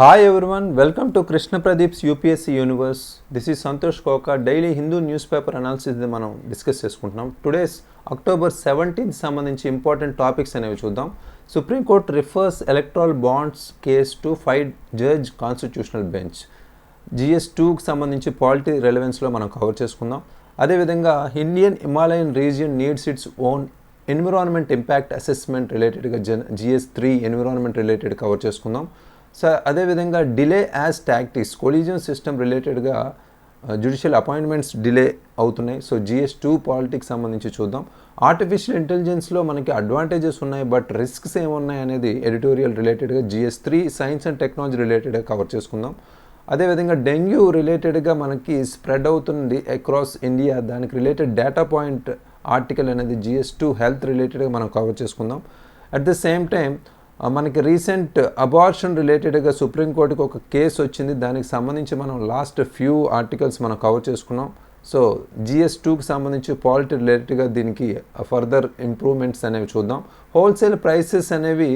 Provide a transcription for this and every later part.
Hi everyone, welcome to Krishna UPSC Universe. This is Santosh Koka. Daily Hindu newspaper analysis మనం discuss చేసుకుంటున్నాం. Today's October 17th సంబంధించి important topics అనేవి చూద్దాం. Supreme Court refers electoral bonds case to 5 judge constitutional bench. GS2కి సంబంధించి polity రెలవెన్స్లో మనం cover చేసుకుందాం. అదేవిధంగా Indian Himalayan region needs its own environment impact assessment రిలేటెడ్గా GS3 ఎన్విరాన్మెంట్ రిలేటెడ్ కవర్ చేసుకుందాం. సో అదేవిధంగా delay as tactics collegium system రిలేటెడ్గా జ్యుడిషియల్ అపాయింట్మెంట్స్ డిలే అవుతున్నాయి. సో GS2 పాలిటిక్స్ సంబంధించి చూద్దాం. ఆర్టిఫిషియల్ ఇంటెలిజెన్స్లో మనకి అడ్వాంటేజెస్ ఉన్నాయి, బట్ రిస్క్స్ ఏమున్నాయి అనేది ఎడిటోరియల్ రిలేటెడ్గా GS3 సైన్స్ అండ్ టెక్నాలజీ రిలేటెడ్గా కవర్ చేసుకుందాం. అదేవిధంగా డెంగ్యూ రిలేటెడ్గా మనకి స్ప్రెడ్ అవుతుంది అక్రాస్ ఇండియా, దానికి రిలేటెడ్ డేటా పాయింట్ ఆర్టికల్ అనేది GS2 హెల్త్ రిలేటెడ్గా మనం కవర్ చేసుకుందాం. అట్ ద సేమ్ టైం మనకి రీసెంట్ అబార్షన్ రిలేటెడ్గా సుప్రీంకోర్టుకి ఒక కేసు వచ్చింది, దానికి సంబంధించి మనం లాస్ట్ ఫ్యూ ఆర్టికల్స్ మనం కవర్ చేసుకున్నాం. సో GS2కి సంబంధించి పాలిటీ రిలేటెడ్గా దీనికి ఫర్దర్ ఇంప్రూవ్మెంట్స్ అనేవి చూద్దాం. హోల్సేల్ ప్రైసెస్ అనేవి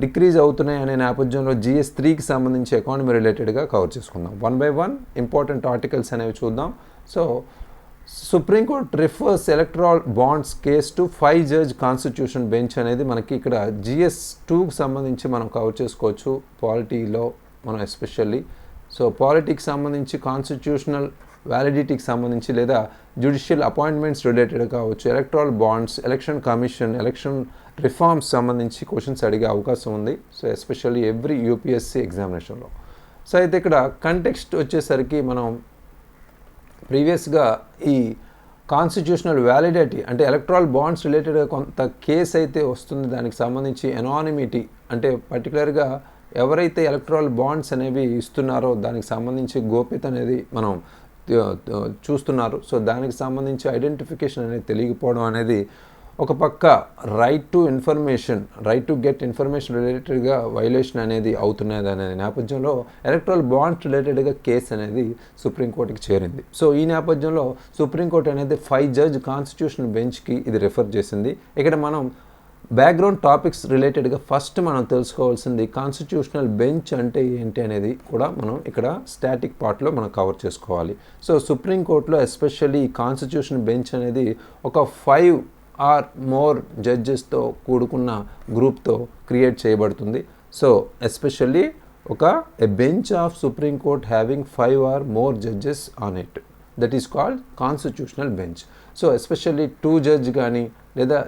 డిక్రీజ్ అవుతున్నాయి అనే నేపథ్యంలో GS3కి సంబంధించి ఎకానమీ రిలేటెడ్గా కవర్ చేసుకుందాం. 1 by 1 ఇంపార్టెంట్ ఆర్టికల్స్ అనేవి చూద్దాం. So supreme Court refers electoral bonds case to 5 judge constitution bench అనేది మనకి ఇక్కడ GS2కి సంబంధించి మనం కవర్ చేసుకోవచ్చు పాలిటీలో మనం ఎస్పెషల్లీ. సో పాలిటీకి సంబంధించి కాన్స్టిట్యూషనల్ వ్యాలిడిటీకి సంబంధించి లేదా జ్యుడిషియల్ అపాయింట్మెంట్స్ రిలేటెడ్ కావచ్చు, electoral bonds, election commission, election reforms సంబంధించి క్వశ్చన్స్ అడిగే అవకాశం ఉంది. సో ఎస్పెషల్లీ ఎవ్రీ UPSC ఎగ్జామినేషన్లో. సో అయితే ఇక్కడ కంటెక్స్ట్ వచ్చేసరికి మనం ప్రీవియస్గా ఈ కాన్స్టిట్యూషనల్ వ్యాలిడిటీ అంటే ఎలక్ట్రల్ బాండ్స్ రిలేటెడ్గా కొంత కేసు అయితే వస్తుంది, దానికి సంబంధించి ఎనానిమిటీ అంటే పర్టికులర్గా ఎవరైతే ఎలక్ట్రల్ బాండ్స్ అనేవి ఇస్తున్నారో దానికి సంబంధించి గోప్యత అనేది మనం చూస్తున్నారు. సో దానికి సంబంధించి ఐడెంటిఫికేషన్ అనేది తెలియకపోవడం అనేది ఒక పక్క రైట్ టు గెట్ ఇన్ఫర్మేషన్ రిలేటెడ్గా వైలేషన్ అనేది అవుతున్నది అనే నేపథ్యంలో ఎలక్ట్రల్ బాండ్స్ రిలేటెడ్గా కేసు అనేది సుప్రీంకోర్టుకి చేరింది. సో ఈ నేపథ్యంలో సుప్రీంకోర్టు అనేది 5 జడ్జ్ కాన్స్టిట్యూషన్ బెంచ్కి ఇది రిఫర్ చేసింది. ఇక్కడ మనం బ్యాక్గ్రౌండ్ టాపిక్స్ రిలేటెడ్గా ఫస్ట్ మనం తెలుసుకోవాల్సింది కాన్స్టిట్యూషనల్ బెంచ్ అంటే ఏంటి అనేది కూడా మనం ఇక్కడ స్టాటిక్ పార్ట్లో మనం కవర్ చేసుకోవాలి. సో సుప్రీంకోర్టులో ఎస్పెషల్లీ కాన్స్టిట్యూషన్ బెంచ్ అనేది ఒక 5 or more జడ్జెస్తో కూడుకున్న గ్రూప్తో క్రియేట్ చేయబడుతుంది. So especially a bench of supreme court having 5 or more judges on it, that is called constitutional bench. So especially 2 judge కానీ లేదా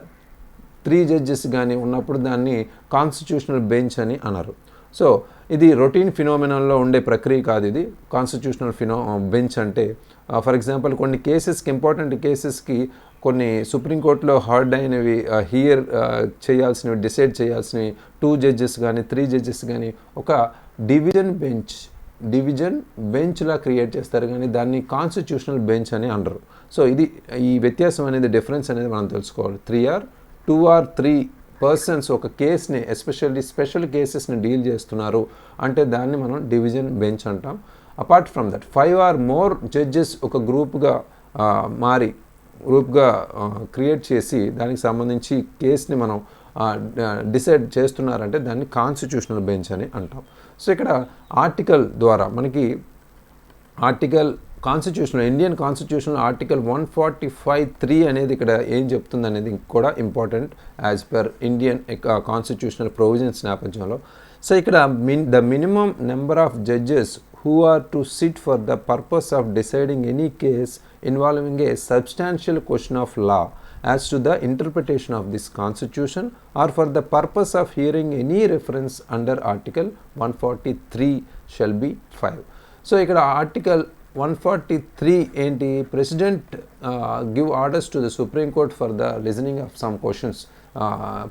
3 జడ్జెస్ కానీ ఉన్నప్పుడు దాన్ని కాన్స్టిట్యూషనల్ బెంచ్ అని అన్నారు. సో ఇది రొటీన్ ఫినోమినల్లో ఉండే ప్రక్రియ కాదు. ఇది కాన్స్టిట్యూషనల్ బెంచ్ అంటే ఫర్ ఎగ్జాంపుల్ కొన్ని కేసెస్కి ఇంపార్టెంట్ కేసెస్కి కొన్ని సుప్రీంకోర్టులో హార్డ్ అయినవి హియర్ చేయాల్సినవి డిసైడ్ చేయాల్సినవి 2 జడ్జెస్ కానీ 3 జడ్జెస్ కానీ ఒక డివిజన్ బెంచ్లా క్రియేట్ చేస్తారు, కానీ దాన్ని కాన్స్టిట్యూషనల్ బెంచ్ అని అనరు. సో ఇది ఈ వ్యత్యాసం అనేది డిఫరెన్స్ అనేది మనం తెలుసుకోవాలి. 2 or 3 పర్సన్స్ ఒక కేస్ని ఎస్పెషల్లీ స్పెషల్ కేసెస్ని డీల్ చేస్తున్నారు అంటే దాన్ని మనం డివిజన్ బెంచ్ అంటాం. Apart from that 5 or more judges ఒక గ్రూప్గా క్రియేట్ చేసి దానికి సంబంధించి కేసుని మనం డిసైడ్ చేస్తున్నారంటే దాన్ని కాన్స్టిట్యూషనల్ బెంచ్ అని అంటాం. సో ఇక్కడ ఆర్టికల్ ద్వారా మనకి ఇండియన్ కాన్స్టిట్యూషన్ ఆర్టికల్ 145(3) అనేది ఇక్కడ ఏం చెప్తుంది అనేది కూడా important as per Indian constitutional provisions నేపథ్యంలో. సో ఇక్కడ the minimum number of judges who are to sit for the purpose of deciding any case involving a substantial question of law as to the interpretation of this constitution or for the purpose of hearing any reference under article 143 shall be 5. So ఇక్కడ article 143 ఏంటి, president give orders to the supreme court for the listening of some questions.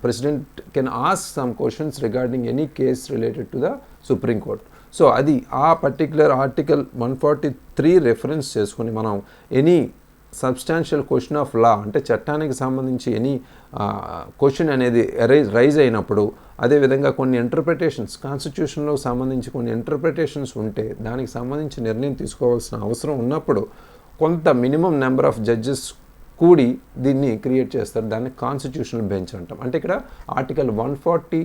President can ask some questions regarding any case related to the supreme court. So అది ఆ particular article 143 reference చేసుకుని మనం any substantial question of law అంటే చట్టానికి సంబంధించి any question అనేది rise అయినప్పుడు, అదేవిధంగా కొన్ని ఇంటర్ప్రిటేషన్స్ కాన్స్టిట్యూషన్లో సంబంధించి కొన్ని ఇంటర్ప్రిటేషన్స్ ఉంటే దానికి సంబంధించి నిర్ణయం తీసుకోవాల్సిన అవసరం ఉన్నప్పుడు కొంత మినిమం నెంబర్ ఆఫ్ జడ్జెస్ కూడి దీన్ని క్రియేట్ చేస్తారు, దాన్ని కాన్స్టిట్యూషనల్ బెంచ్ అంటాం. అంటే ఇక్కడ ఆర్టికల్ 143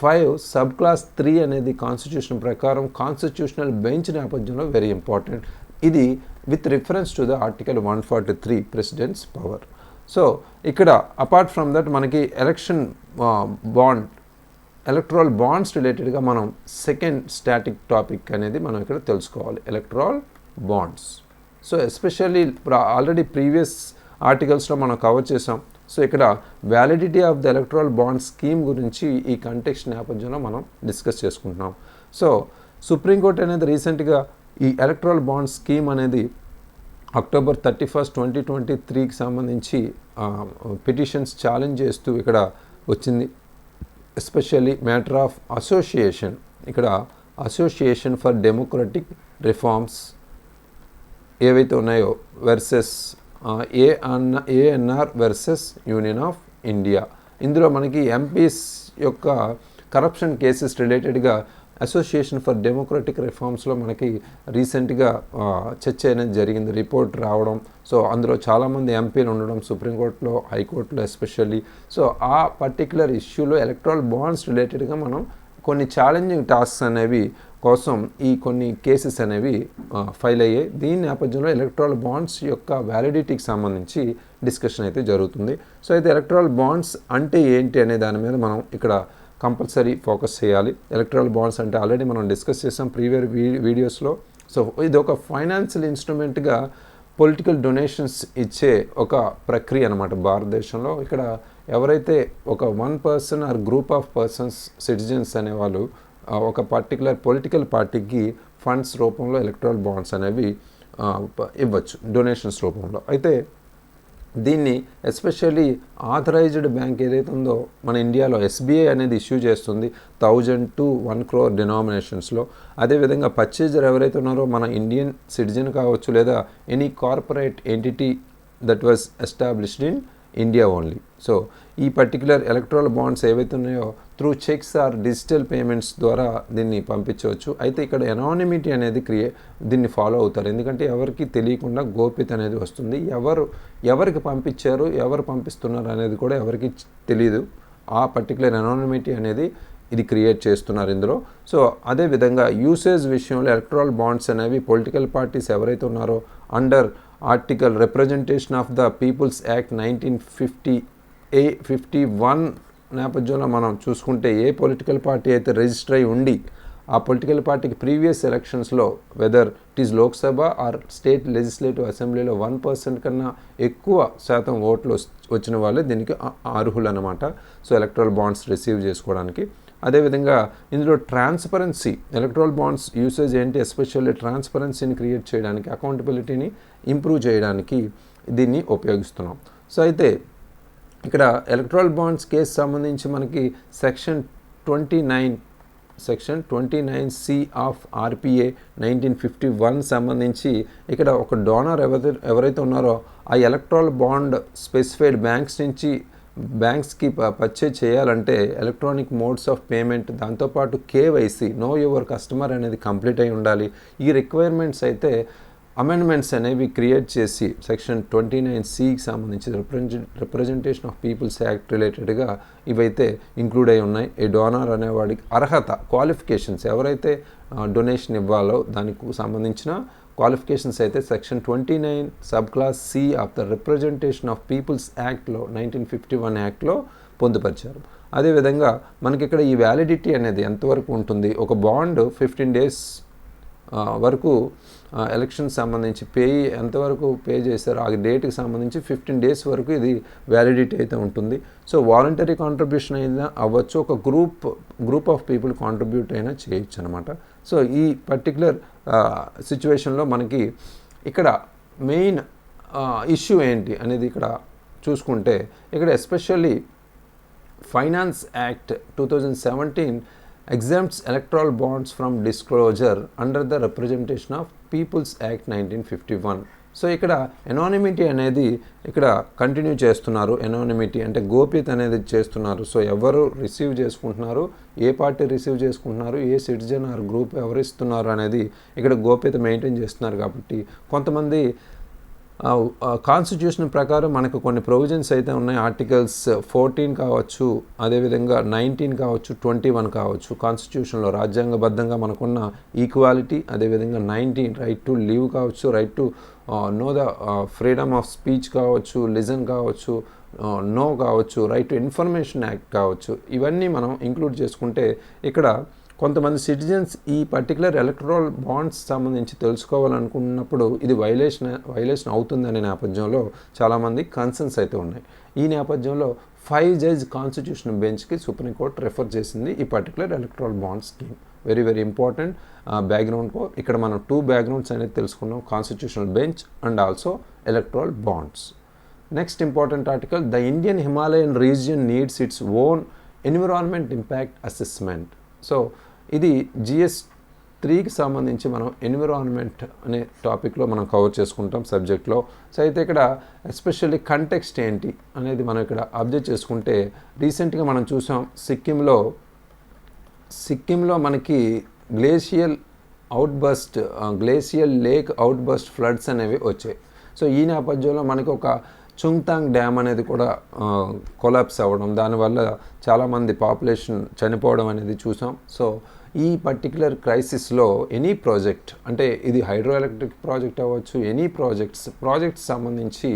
5 సబ్ క్లాస్ 3 అనేది కాన్స్టిట్యూషన్ ప్రకారం కాన్స్టిట్యూషనల్ బెంచ్ నేపథ్యంలో వెరీ ఇంపార్టెంట్. ఇది with reference to the article 143 president's power. So ఇక్కడ అపార్ట్ ఫ్రమ్ దట్ మనకి ఎలక్ట్రల్ బాండ్స్ రిలేటెడ్గా మనం సెకండ్ స్టాటిక్ టాపిక్ అనేది మనం ఇక్కడ తెలుసుకోవాలి, electoral bonds. So especially already previous ఆర్టికల్స్లో మనం కవర్ చేసాం. సో ఇక్కడ validity of the electoral bond scheme గురించి ఈ కంటెక్స్ట్ నేపథ్యంలో మనం డిస్కస్ చేసుకుంటున్నాం. సో సుప్రీంకోర్టు అనేది రీసెంట్గా ఈ ఎలక్ట్రల్ బాండ్ స్కీమ్ అనేది October 31st, 2023కి సంబంధించి పిటిషన్స్ ఛాలెంజ్ చేస్తూ ఇక్కడ వచ్చింది. ఎస్పెషల్లీ మ్యాటర్ ఆఫ్ అసోసియేషన్, ఇక్కడ అసోసియేషన్ ఫర్ డెమోక్రటిక్ రిఫార్మ్స్ ఏవైతే ఉన్నాయో versus ANR versus union of India. ఇందులో మనకి ఎంపీస్ యొక్క కరప్షన్ కేసెస్ రిలేటెడ్గా అసోసియేషన్ ఫర్ డెమోక్రటిక్ రిఫార్మ్స్లో మనకి రీసెంట్గా చర్చ అనేది జరిగింది, రిపోర్ట్ రావడం. సో అందులో చాలామంది ఎంపీలు ఉండడం సుప్రీంకోర్టులో, హైకోర్టులో ఎస్పెషల్లీ. సో ఆ పర్టిక్యులర్ ఇష్యూలో ఎలక్ట్రల్ బాండ్స్ రిలేటెడ్గా మనం కొన్ని ఛాలెంజింగ్ టాస్క్స్ అనేవి కోసం ఈ కొన్ని కేసెస్ అనేవి ఫైల్ అయ్యాయి. దీని నేపథ్యంలో ఎలక్ట్రల్ బాండ్స్ యొక్క వ్యాలిడిటీకి సంబంధించి డిస్కషన్ అయితే జరుగుతుంది. సో అయితే ఎలక్ట్రల్ బాండ్స్ అంటే ఏంటి అనే దాని మీద మనం ఇక్కడ కంపల్సరీ ఫోకస్ చేయాలి. ఎలక్ట్రల్ బాండ్స్ అంటే ఆల్రెడీ మనం డిస్కస్ చేసాం ప్రీవియస్ వీడియోస్లో. సో ఇది ఒక ఫైనాన్షియల్ ఇన్స్ట్రుమెంట్గా పొలిటికల్ డొనేషన్స్ ఇచ్చే ఒక ప్రక్రియ అనమాట భారతదేశంలో. ఇక్కడ ఎవరైతే ఒక 1 person or group of persons citizens అనేవాళ్ళు ఒక పర్టికులర్ పొలిటికల్ పార్టీకి ఫండ్స్ రూపంలో ఎలక్ట్రల్ బాండ్స్ అనేవి ఇవ్వచ్చు డొనేషన్స్ రూపంలో. అయితే దీన్ని ఎస్పెషల్లీ ఆథరైజ్డ్ బ్యాంక్ ఏదైతే ఉందో మన ఇండియాలో ఎస్బీఐ అనేది ఇష్యూ చేస్తుంది 1000 to 1 crore డినామినేషన్స్లో. అదేవిధంగా పర్చేజర్ ఎవరైతే ఉన్నారో మన ఇండియన్ సిటిజన్ కావచ్చు లేదా any corporate entity that was established in India only. So ఈ పర్టికులర్ ఎలక్ట్రల్ బాండ్స్ ఏవైతే ఉన్నాయో through cheques or digital payments ద్వారా దీన్ని పంపించవచ్చు. అయితే ఇక్కడ ఎనానిమిటీ అనేది దీన్ని ఫాలో అవుతారు, ఎందుకంటే ఎవరికి తెలియకుండా గోప్యత అనేది వస్తుంది. ఎవరికి పంపించారు, ఎవరు పంపిస్తున్నారు అనేది కూడా ఎవరికి తెలియదు. ఆ పర్టికులర్ ఎనానిమిటీ అనేది ఇది క్రియేట్ చేస్తున్నారు ఇందులో. సో అదేవిధంగా యూసేజ్ విషయంలో ఎలక్ట్రల్ బాండ్స్ అనేవి పొలిటికల్ పార్టీస్ ఎవరైతే ఉన్నారో under article representation of the people's act 1951 నేపథ్యంలో మనం చూసుకుంటే ఏ పొలిటికల్ పార్టీ అయితే రిజిస్టర్ అయి ఉండి ఆ పొలిటికల్ పార్టీకి ప్రీవియస్ ఎలక్షన్స్లో whether it is Lok Sabha or state legislative అసెంబ్లీలో 1% కన్నా ఎక్కువ శాతం ఓట్లు వచ్చిన వాళ్ళే దీనికి అర్హులు అన్నమాట. సో ఎలక్ట్రల్ బాండ్స్ రిసీవ్ చేసుకోవడానికి. అదేవిధంగా ఇందులో ట్రాన్స్పరెన్సీ, ఎలక్ట్రల్ బాండ్స్ యూసేజ్ ఏంటి, ఎస్పెషల్లీ ట్రాన్స్పరెన్సీని క్రియేట్ చేయడానికి, అకౌంటబిలిటీని ఇంప్రూవ్ చేయడానికి దీన్ని ఉపయోగిస్తున్నాం. సో అయితే ఇక్కడ ఎలక్ట్రల్ బాండ్స్ కేసు సంబంధించి మనకి సెక్షన్ 29C ఆఫ్ ఆర్పిఏ 1951 సంబంధించి ఇక్కడ ఒక డోనర్ ఎవరైతే ఉన్నారో ఆ ఎలక్ట్రల్ బాండ్ స్పెసిఫైడ్ బ్యాంక్స్కి పర్చేజ్ చేయాలంటే ఎలక్ట్రానిక్ మోడ్స్ ఆఫ్ పేమెంట్, దాంతోపాటు కేవైసీ నో యువర్ కస్టమర్ అనేది కంప్లీట్ అయి ఉండాలి. ఈ రిక్వైర్మెంట్స్ అయితే అమెండ్మెంట్స్ అనేవి క్రియేట్ చేసి సెక్షన్ 29Cకి సంబంధించి రిప్రజెంటేషన్ ఆఫ్ పీపుల్స్ యాక్ట్ రిలేటెడ్గా ఇవైతే ఇంక్లూడ్ అయి ఉన్నాయి. ఈ డోనర్ అనేవాడికి అర్హత, క్వాలిఫికేషన్స్, ఎవరైతే డొనేషన్ ఇవ్వాలో దానికి సంబంధించిన క్వాలిఫికేషన్స్ అయితే section 29 sub clause C of the representation of people's యాక్ట్లో 1951 యాక్ట్లో పొందుపరిచారు. అదేవిధంగా మనకి ఇక్కడ ఈ వ్యాలిడిటీ అనేది ఎంతవరకు ఉంటుంది, ఒక బాండ్ 15 days వరకు ఎలక్షన్ సంబంధించి ఎంతవరకు పే చేశారో ఆ డేట్కి సంబంధించి 15 days వరకు ఇది వ్యాలిడిటీ అయితే ఉంటుంది. సో వాలంటరీ కాంట్రిబ్యూషన్ అయినా అవ్వచ్చు, ఒక గ్రూప్ ఆఫ్ పీపుల్ కాంట్రిబ్యూట్ అయినా చేయొచ్చు అనమాట. సో ఈ పర్టికులర్ సిచ్యువేషన్లో మనకి ఇక్కడ మెయిన్ ఇష్యూ ఏంటి అనేది ఇక్కడ చూసుకుంటే ఇక్కడ especially finance act 2017 exempts electoral bonds from disclosure under the representation of People's Act 1951. So ఇక్కడ ఎనానిమిటీ అనేది ఇక్కడ కంటిన్యూ చేస్తున్నారు. ఎనానిమిటీ అంటే గోప్యత అనేది చేస్తున్నారు. సో ఎవరు రిసీవ్ చేసుకుంటున్నారు, ఏ పార్టీ రిసీవ్ చేసుకుంటున్నారు, ఏ సిటిజన్ ఆర్ గ్రూప్ ఎవరు ఇస్తున్నారు అనేది ఇక్కడ గోప్యత మెయింటైన్ చేస్తున్నారు. కాబట్టి కొంతమంది కాన్స్టిట్యూషన్ ప్రకారం మనకు కొన్ని ప్రొవిజన్స్ అయితే ఉన్నాయి. ఆర్టికల్స్ 14 కావచ్చు, అదేవిధంగా 19 కావచ్చు, 21 కావచ్చు. కాన్స్టిట్యూషన్లో రాజ్యాంగబద్ధంగా మనకున్న ఈక్వాలిటీ, అదేవిధంగా 19 రైట్ టు లివ్ కావచ్చు, right to know the freedom of speech కావచ్చు, లిజన్ కావచ్చు, నో కావచ్చు, రైట్ టు ఇన్ఫర్మేషన్ యాక్ట్ కావచ్చు. ఇవన్నీ మనం ఇంక్లూడ్ చేసుకుంటే ఇక్కడ కొంతమంది సిటిజన్స్ ఈ పర్టికులర్ ఎలక్టరల్ బాండ్స్ సంబంధించి తెలుసుకోవాలనుకున్నప్పుడు ఇది వైలేషన్ అవుతుందనే నేపథ్యంలో చాలామంది కన్సర్న్స్ అయితే ఉన్నాయి. ఈ నేపథ్యంలో 5 జడ్జ్ కాన్స్టిట్యూషన్ బెంచ్కి సుప్రీంకోర్టు రెఫర్ చేసింది ఈ particular electoral bond scheme. Very very important background. ఇక్కడ మనం 2 బ్యాక్గ్రౌండ్స్ అనేది తెలుసుకున్నాం, constitutional bench and also electoral bonds. Next important article, the Indian Himalayan region needs its own environment impact assessment. So ఇది GS 3కి సంబంధించి మనం ఎన్విరాన్మెంట్ అనే టాపిక్లో మనం కవర్ చేసుకుంటాం సబ్జెక్ట్లో. సో అయితే ఇక్కడ ఎస్పెషల్లీ కంటెక్స్ట్ ఏంటి అనేది మనం ఇక్కడ అబ్జర్వ్ చేసుకుంటే, రీసెంట్గా మనం చూసాం సిక్కింలో మనకి గ్లేషియల్ లేక్ అవుట్బస్ట్ ఫ్లడ్స్ అనేవి వచ్చాయి. సో ఈ నేపథ్యంలో మనకి ఒక చుంగ్తాంగ్ డ్యామ్ అనేది కూడా కొలాప్స్ అవ్వడం, దానివల్ల చాలామంది పాపులేషన్ చనిపోవడం అనేది చూసాం. సో ఈ పర్టికులర్ క్రైసిస్లో ఎనీ ప్రాజెక్ట్, అంటే ఇది హైడ్రో ఎలక్ట్రిక్ ప్రాజెక్ట్ అవ్వచ్చు, ఎనీ ప్రాజెక్ట్స్ సంబంధించి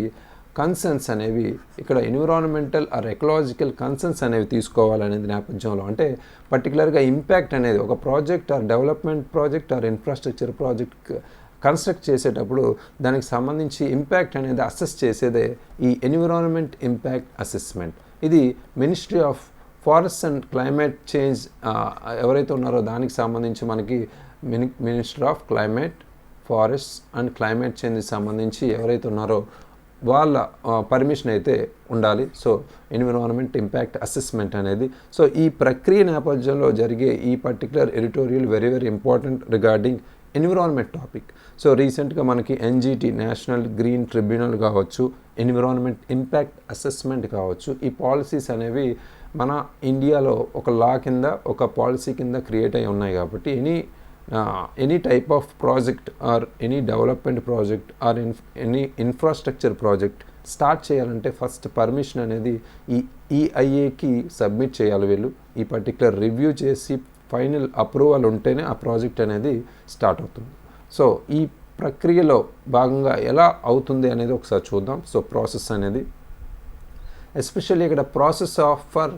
కన్సర్న్స్ అనేవి ఇక్కడ ఎన్విరాన్మెంటల్ ఆర్ ఎకలాజికల్ కన్సర్న్స్ అనేవి తీసుకోవాలనేది నేపథ్యంలో, అంటే పర్టికులర్గా ఇంపాక్ట్ అనేది ఒక project or development project or infrastructure project construct చేసేటప్పుడు దానికి సంబంధించి ఇంపాక్ట్ అనేది అసెస్ చేసేదే ఈ ఎన్విరాన్మెంట్ ఇంపాక్ట్ అసెస్మెంట్. ఇది ministry of forest and climate change ఎవరైతే ఉన్నారో దానికి సంబంధించి మనకి minister of climate, forest and climate చేంజ్కి సంబంధించి ఎవరైతే ఉన్నారో వాళ్ళ పర్మిషన్ అయితే ఉండాలి. సో ఎన్విరాన్మెంట్ ఇంపాక్ట్ అసెస్మెంట్ అనేది. సో ఈ ప్రక్రియ నేపథ్యంలో జరిగే ఈ particular editorial very very important regarding environment topic. So రీసెంట్గా మనకి NGT నేషనల్ గ్రీన్ ట్రిబ్యునల్ కావచ్చు, ఎన్విరాన్మెంట్ ఇంపాక్ట్ అసెస్మెంట్ కావచ్చు, ఈ పాలసీస్ అనేవి మన ఇండియాలో ఒక లా కింద, ఒక పాలసీ కింద క్రియేట్ అయి ఉన్నాయి. కాబట్టి any type of project or any development project or any infrastructure project start చేయాలంటే ఫస్ట్ పర్మిషన్ అనేది ఈ EIAకి సబ్మిట్ చేయాలి వీళ్ళు. ఈ పర్టికులర్ రివ్యూ చేసి ఫైనల్ అప్రూవల్ ఉంటేనే ఆ ప్రాజెక్ట్ అనేది స్టార్ట్ అవుతుంది. సో ఈ ప్రక్రియలో భాగంగా ఎలా అవుతుంది అనేది ఒకసారి చూద్దాం. సో ప్రాసెస్ అనేది ఎస్పెషల్లీ ఇక్కడ process for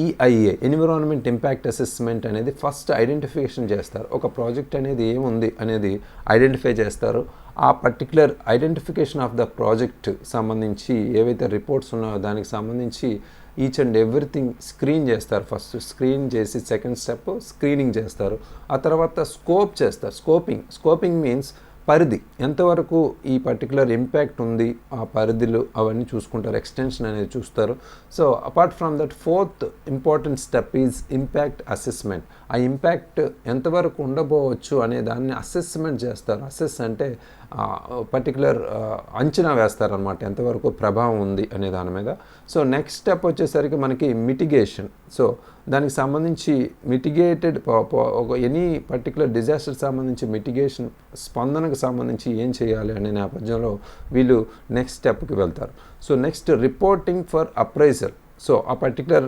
EIA environment impact assessment అనేది ఫస్ట్ ఐడెంటిఫికేషన్ చేస్తారు. ఒక ప్రాజెక్ట్ అనేది ఏముంది అనేది ఐడెంటిఫై చేస్తారు. ఆ particular identification of the project సంబంధించి ఏవైతే రిపోర్ట్స్ ఉన్నాయో దానికి సంబంధించి ఈచ్ అండ్ ఎవ్రీథింగ్ స్క్రీన్ చేస్తారు. ఫస్ట్ స్క్రీన్ చేసి సెకండ్ స్టెప్ స్క్రీనింగ్ చేస్తారు. ఆ తర్వాత స్కోప్ చేస్తారు. స్కోపింగ్ మీన్స్ పరిధి ఎంతవరకు ఈ పర్టికులర్ ఇంపాక్ట్ ఉంది, ఆ పరిధిలో అవన్నీ చూసుకుంటారు, ఎక్స్టెన్షన్ అనేది చూస్తారు. So apart from that 4th important step is impact assessment. ఆ ఇంపాక్ట్ ఎంతవరకు ఉండబోవచ్చు అనే దాన్ని అసెస్మెంట్ చేస్తారు. అసెస్ అంటే పర్టికులర్ అంచనా వేస్తారనమాట, ఎంతవరకు ప్రభావం ఉంది అనే దాని మీద. సో నెక్స్ట్ స్టెప్ వచ్చేసరికి మనకి మిటిగేషన్. సో దానికి సంబంధించి మిటిగేటెడ్ ఎనీ పర్టికులర్ డిజాస్టర్ సంబంధించి మిటిగేషన్, స్పందనకు సంబంధించి ఏం చేయాలి అనే నేపథ్యంలో వీళ్ళు నెక్స్ట్ స్టెప్కి వెళ్తారు. So next reporting for appraisal. So ఆ పర్టికులర్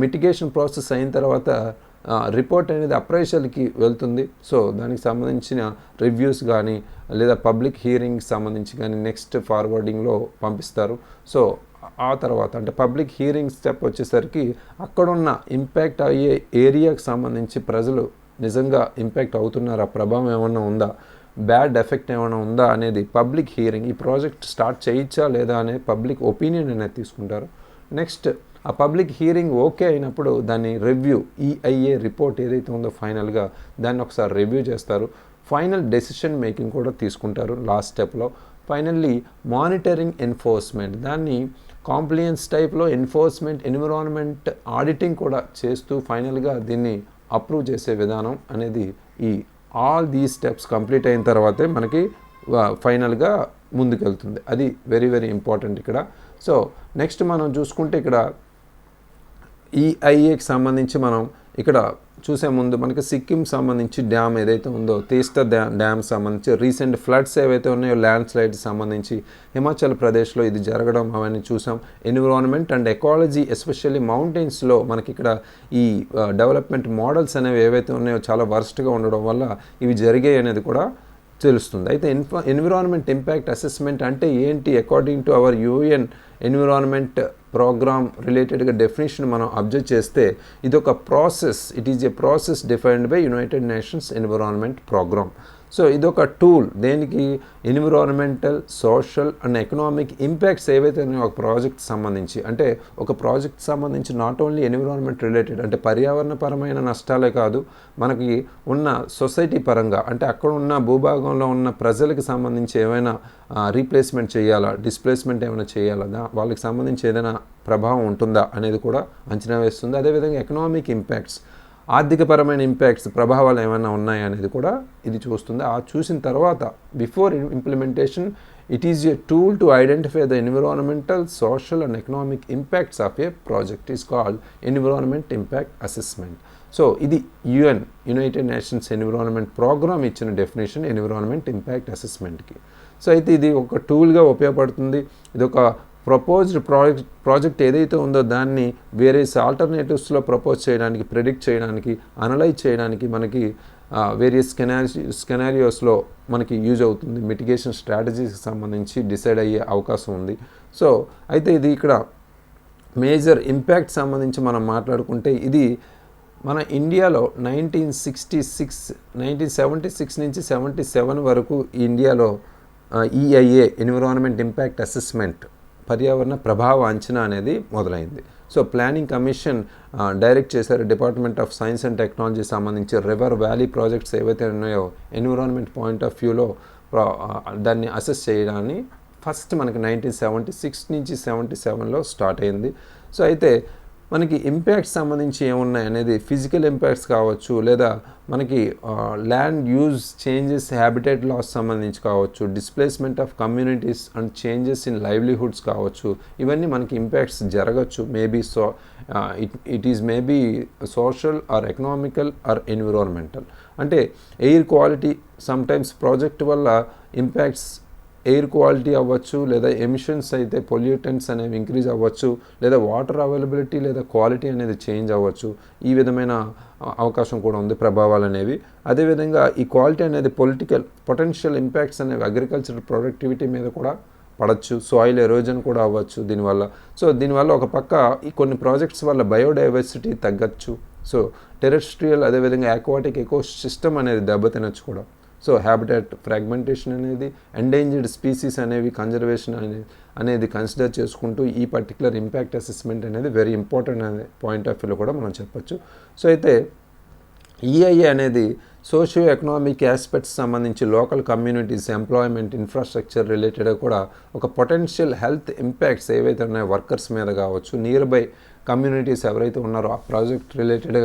మిటిగేషన్ ప్రాసెస్ అయిన తర్వాత రిపోర్ట్ అనేది అప్రైజల్కి వెళ్తుంది. సో దానికి సంబంధించిన రివ్యూస్ కానీ లేదా పబ్లిక్ హీరింగ్కి సంబంధించి కానీ నెక్స్ట్ ఫార్వర్డింగ్లో పంపిస్తారు. సో ఆ తర్వాత అంటే పబ్లిక్ హీరింగ్ స్టెప్ వచ్చేసరికి అక్కడున్న ఇంపాక్ట్ అయ్యే ఏరియాకి సంబంధించి ప్రజలు నిజంగా ఇంపాక్ట్ అవుతున్నారు, ఆ ప్రభావం ఏమైనా ఉందా, బ్యాడ్ ఎఫెక్ట్ ఏమైనా ఉందా అనేది పబ్లిక్ హీరింగ్, ఈ ప్రాజెక్ట్ స్టార్ట్ చేయొచ్చా లేదా అనే పబ్లిక్ ఒపీనియన్ అనేది తీసుకుంటారు. నెక్స్ట్ ఆ పబ్లిక్ హీరింగ్ ఓకే అయినప్పుడు దాన్ని రివ్యూ, EIA రిపోర్ట్ ఏదైతే ఉందో ఫైనల్గా దాన్ని ఒకసారి రివ్యూ చేస్తారు. ఫైనల్ డెసిషన్ మేకింగ్ కూడా తీసుకుంటారు లాస్ట్ స్టెప్లో. ఫైనల్లీ మానిటరింగ్ ఎన్ఫోర్స్మెంట్, దాన్ని కాంప్లియన్స్ టైప్లో ఎన్ఫోర్స్మెంట్, ఎన్విరాన్మెంట్ ఆడిటింగ్ కూడా చేస్తూ ఫైనల్గా దీన్ని అప్రూవ్ చేసే విధానం అనేది ఈ ఆల్ దీస్ స్టెప్స్ కంప్లీట్ అయిన తర్వాతే మనకి ఫైనల్గా ముందుకెళ్తుంది. అది వెరీ వెరీ ఇంపార్టెంట్ ఇక్కడ. సో నెక్స్ట్ మనం చూసుకుంటే ఇక్కడ EIAకి సంబంధించి మనం ఇక్కడ చూసే ముందు మనకి సిక్కిం సంబంధించి డ్యామ్ ఏదైతే ఉందో తీస్తా డ్యామ్ సంబంధించి రీసెంట్ ఫ్లడ్స్ ఏవైతే ఉన్నాయో ల్యాండ్ స్లైడ్స్ సంబంధించి హిమాచల్ ప్రదేశ్లో ఇది జరగడం అవన్నీ చూసాం. ఎన్విరాన్మెంట్ అండ్ ఎకాలజీ ఎస్పెషల్లీ మౌంటైన్స్లో మనకి ఇక్కడ ఈ డెవలప్మెంట్ మోడల్స్ అనేవి ఏవైతే ఉన్నాయో చాలా వర్స్ట్గా ఉండడం వల్ల ఇవి జరిగాయి అనేది కూడా తెలుస్తుంది. అయితే ఎన్విరాన్మెంట్ ఇంపాక్ట్ అసెస్మెంట్ అంటే ఏంటి? According to our UN environment programme రిలేటెడ్గా డెఫినేషన్ మనం అబ్జర్వ్ చేస్తే ఇది ఒక process. It is a process defined by United Nations environment programme. So ఇదొక టూల్ దేనికి? Environmental, social and economic impacts ఏవైతే ఉన్నాయో ఒక ప్రాజెక్ట్ సంబంధించి, అంటే ఒక ప్రాజెక్ట్ సంబంధించి నాట్ ఓన్లీ ఎన్విరాన్మెంట్ రిలేటెడ్ అంటే పర్యావరణపరమైన నష్టాలే కాదు, మనకి ఉన్న సొసైటీ పరంగా అంటే అక్కడ ఉన్న భూభాగంలో ఉన్న ప్రజలకు సంబంధించి ఏమైనా రీప్లేస్మెంట్ చేయాలా, డిస్ప్లేస్మెంట్ ఏమైనా చేయాలా, వాళ్ళకి సంబంధించి ఏదైనా ప్రభావం ఉంటుందా అనేది కూడా అంచనా వేస్తుంది. అదేవిధంగా ఎకనామిక్ ఇంపాక్ట్స్, ఆర్థికపరమైన ఇంపాక్ట్స్, ప్రభావాలు ఏమైనా ఉన్నాయా అనేది కూడా ఇది చూస్తుంది. ఆ చూసిన తర్వాత before implementation it is a tool to identify the environmental, social and economic impacts of A project is called environment impact assessment. So ఇది యునైటెడ్ నేషన్స్ ఎన్విరాన్మెంట్ ప్రోగ్రామ్ ఇచ్చిన డెఫినేషన్ ఎన్విరాన్మెంట్ ఇంపాక్ట్ అసెస్మెంట్కి. సో అయితే ఇది ఒక టూల్గా ఉపయోగపడుతుంది. ఇది ఒక proposed project ఏదైతే ఉందో దాన్ని వేరియస్ ఆల్టర్నేటివ్స్లో ప్రపోజ్ చేయడానికి, ప్రెడిక్ట్ చేయడానికి, అనలైజ్ చేయడానికి మనకి వేరియస్ స్కెనారియోస్లో మనకి యూజ్ అవుతుంది. మిటిగేషన్ స్ట్రాటజీస్కి సంబంధించి డిసైడ్ అయ్యే అవకాశం ఉంది. సో అయితే ఇది ఇక్కడ మేజర్ ఇంపాక్ట్ సంబంధించి మనం మాట్లాడుకుంటే ఇది మన ఇండియాలో 1976 నుంచి 77 వరకు ఇండియాలో ఈఐఏ ఎన్విరాన్మెంట్ ఇంపాక్ట్ అసెస్మెంట్ పర్యావరణ ప్రభావ అంచనా అనేది మొదలైంది. సో ప్లానింగ్ కమిషన్ డైరెక్ట్ చేశారు. Department of science and technology సంబంధించి రివర్ వ్యాలీ ప్రాజెక్ట్స్ ఏవైతే ఉన్నాయో ఎన్విరాన్మెంట్ పాయింట్ ఆఫ్ వ్యూలో దాన్ని అసెస్ చేయడాన్ని ఫస్ట్ మనకి 1976 నుంచి 77లో స్టార్ట్ అయింది. సో అయితే మనకి ఇంపాక్ట్స్ సంబంధించి ఏమున్నాయి అనేది ఫిజికల్ ఇంపాక్ట్స్ కావచ్చు, లేదా మనకి land use changes, habitat loss సంబంధించి కావచ్చు, displacement of communities and changes in livelihoods కావచ్చు. ఇవన్నీ మనకి ఇంపాక్ట్స్ జరగచ్చు. Maybe it is maybe social or economical or environmental. అంటే ఎయిర్ క్వాలిటీ సమ్టైమ్స్ ప్రాజెక్ట్ వల్ల ఇంపాక్ట్స్ ఎయిర్ క్వాలిటీ అవ్వచ్చు, లేదా ఎమిషన్స్ అయితే పొల్యూటెంట్స్ అనేవి ఇంక్రీజ్ అవ్వచ్చు, లేదా వాటర్ అవైలబిలిటీ లేదా క్వాలిటీ అనేది చేంజ్ అవ్వచ్చు. ఈ విధమైన అవకాశం కూడా ఉంది ప్రభావాలు అనేవి. అదేవిధంగా ఈ క్వాలిటీ అనేది పొటెన్షియల్ ఇంపాక్ట్స్ అనేవి అగ్రికల్చర్ ప్రొడక్టివిటీ మీద కూడా పడవచ్చు. సాయిల్ ఎరోజన్ కూడా అవ్వచ్చు దీనివల్ల. సో దీనివల్ల ఒక పక్క ఈ కొన్ని ప్రాజెక్ట్స్ వల్ల బయోడైవర్సిటీ తగ్గచ్చు. సో టెరెస్ట్రియల్ అదేవిధంగా ఆక్వాటిక్ ఎకో సిస్టమ్ అనేది దెబ్బతినచ్చు కూడా. సో హ్యాబిటాట్ ఫ్రాగ్మెంటేషన్ అనేది, ఎండేంజర్డ్ స్పీసీస్ అనేవి కన్జర్వేషన్ అనేది కన్సిడర్ చేసుకుంటూ ఈ పర్టికులర్ ఇంపాక్ట్ అసెస్మెంట్ అనేది వెరీ ఇంపార్టెంట్ అనే పాయింట్ ఆఫ్ వ్యూలో కూడా మనం చెప్పచ్చు. సో అయితే ఈఐఏ అనేది సోషియో ఎకనామిక్ ఆస్పెక్ట్స్ సంబంధించి లోకల్ కమ్యూనిటీస్, ఎంప్లాయ్మెంట్, ఇన్ఫ్రాస్ట్రక్చర్ రిలేటెడ్గా కూడా ఒక పొటెన్షియల్ హెల్త్ ఇంపాక్ట్స్ ఏవైతే ఉన్నాయో వర్కర్స్ మీద కావచ్చు, నియర్ బై కమ్యూనిటీస్ ఎవరైతే ఉన్నారో ఆ project related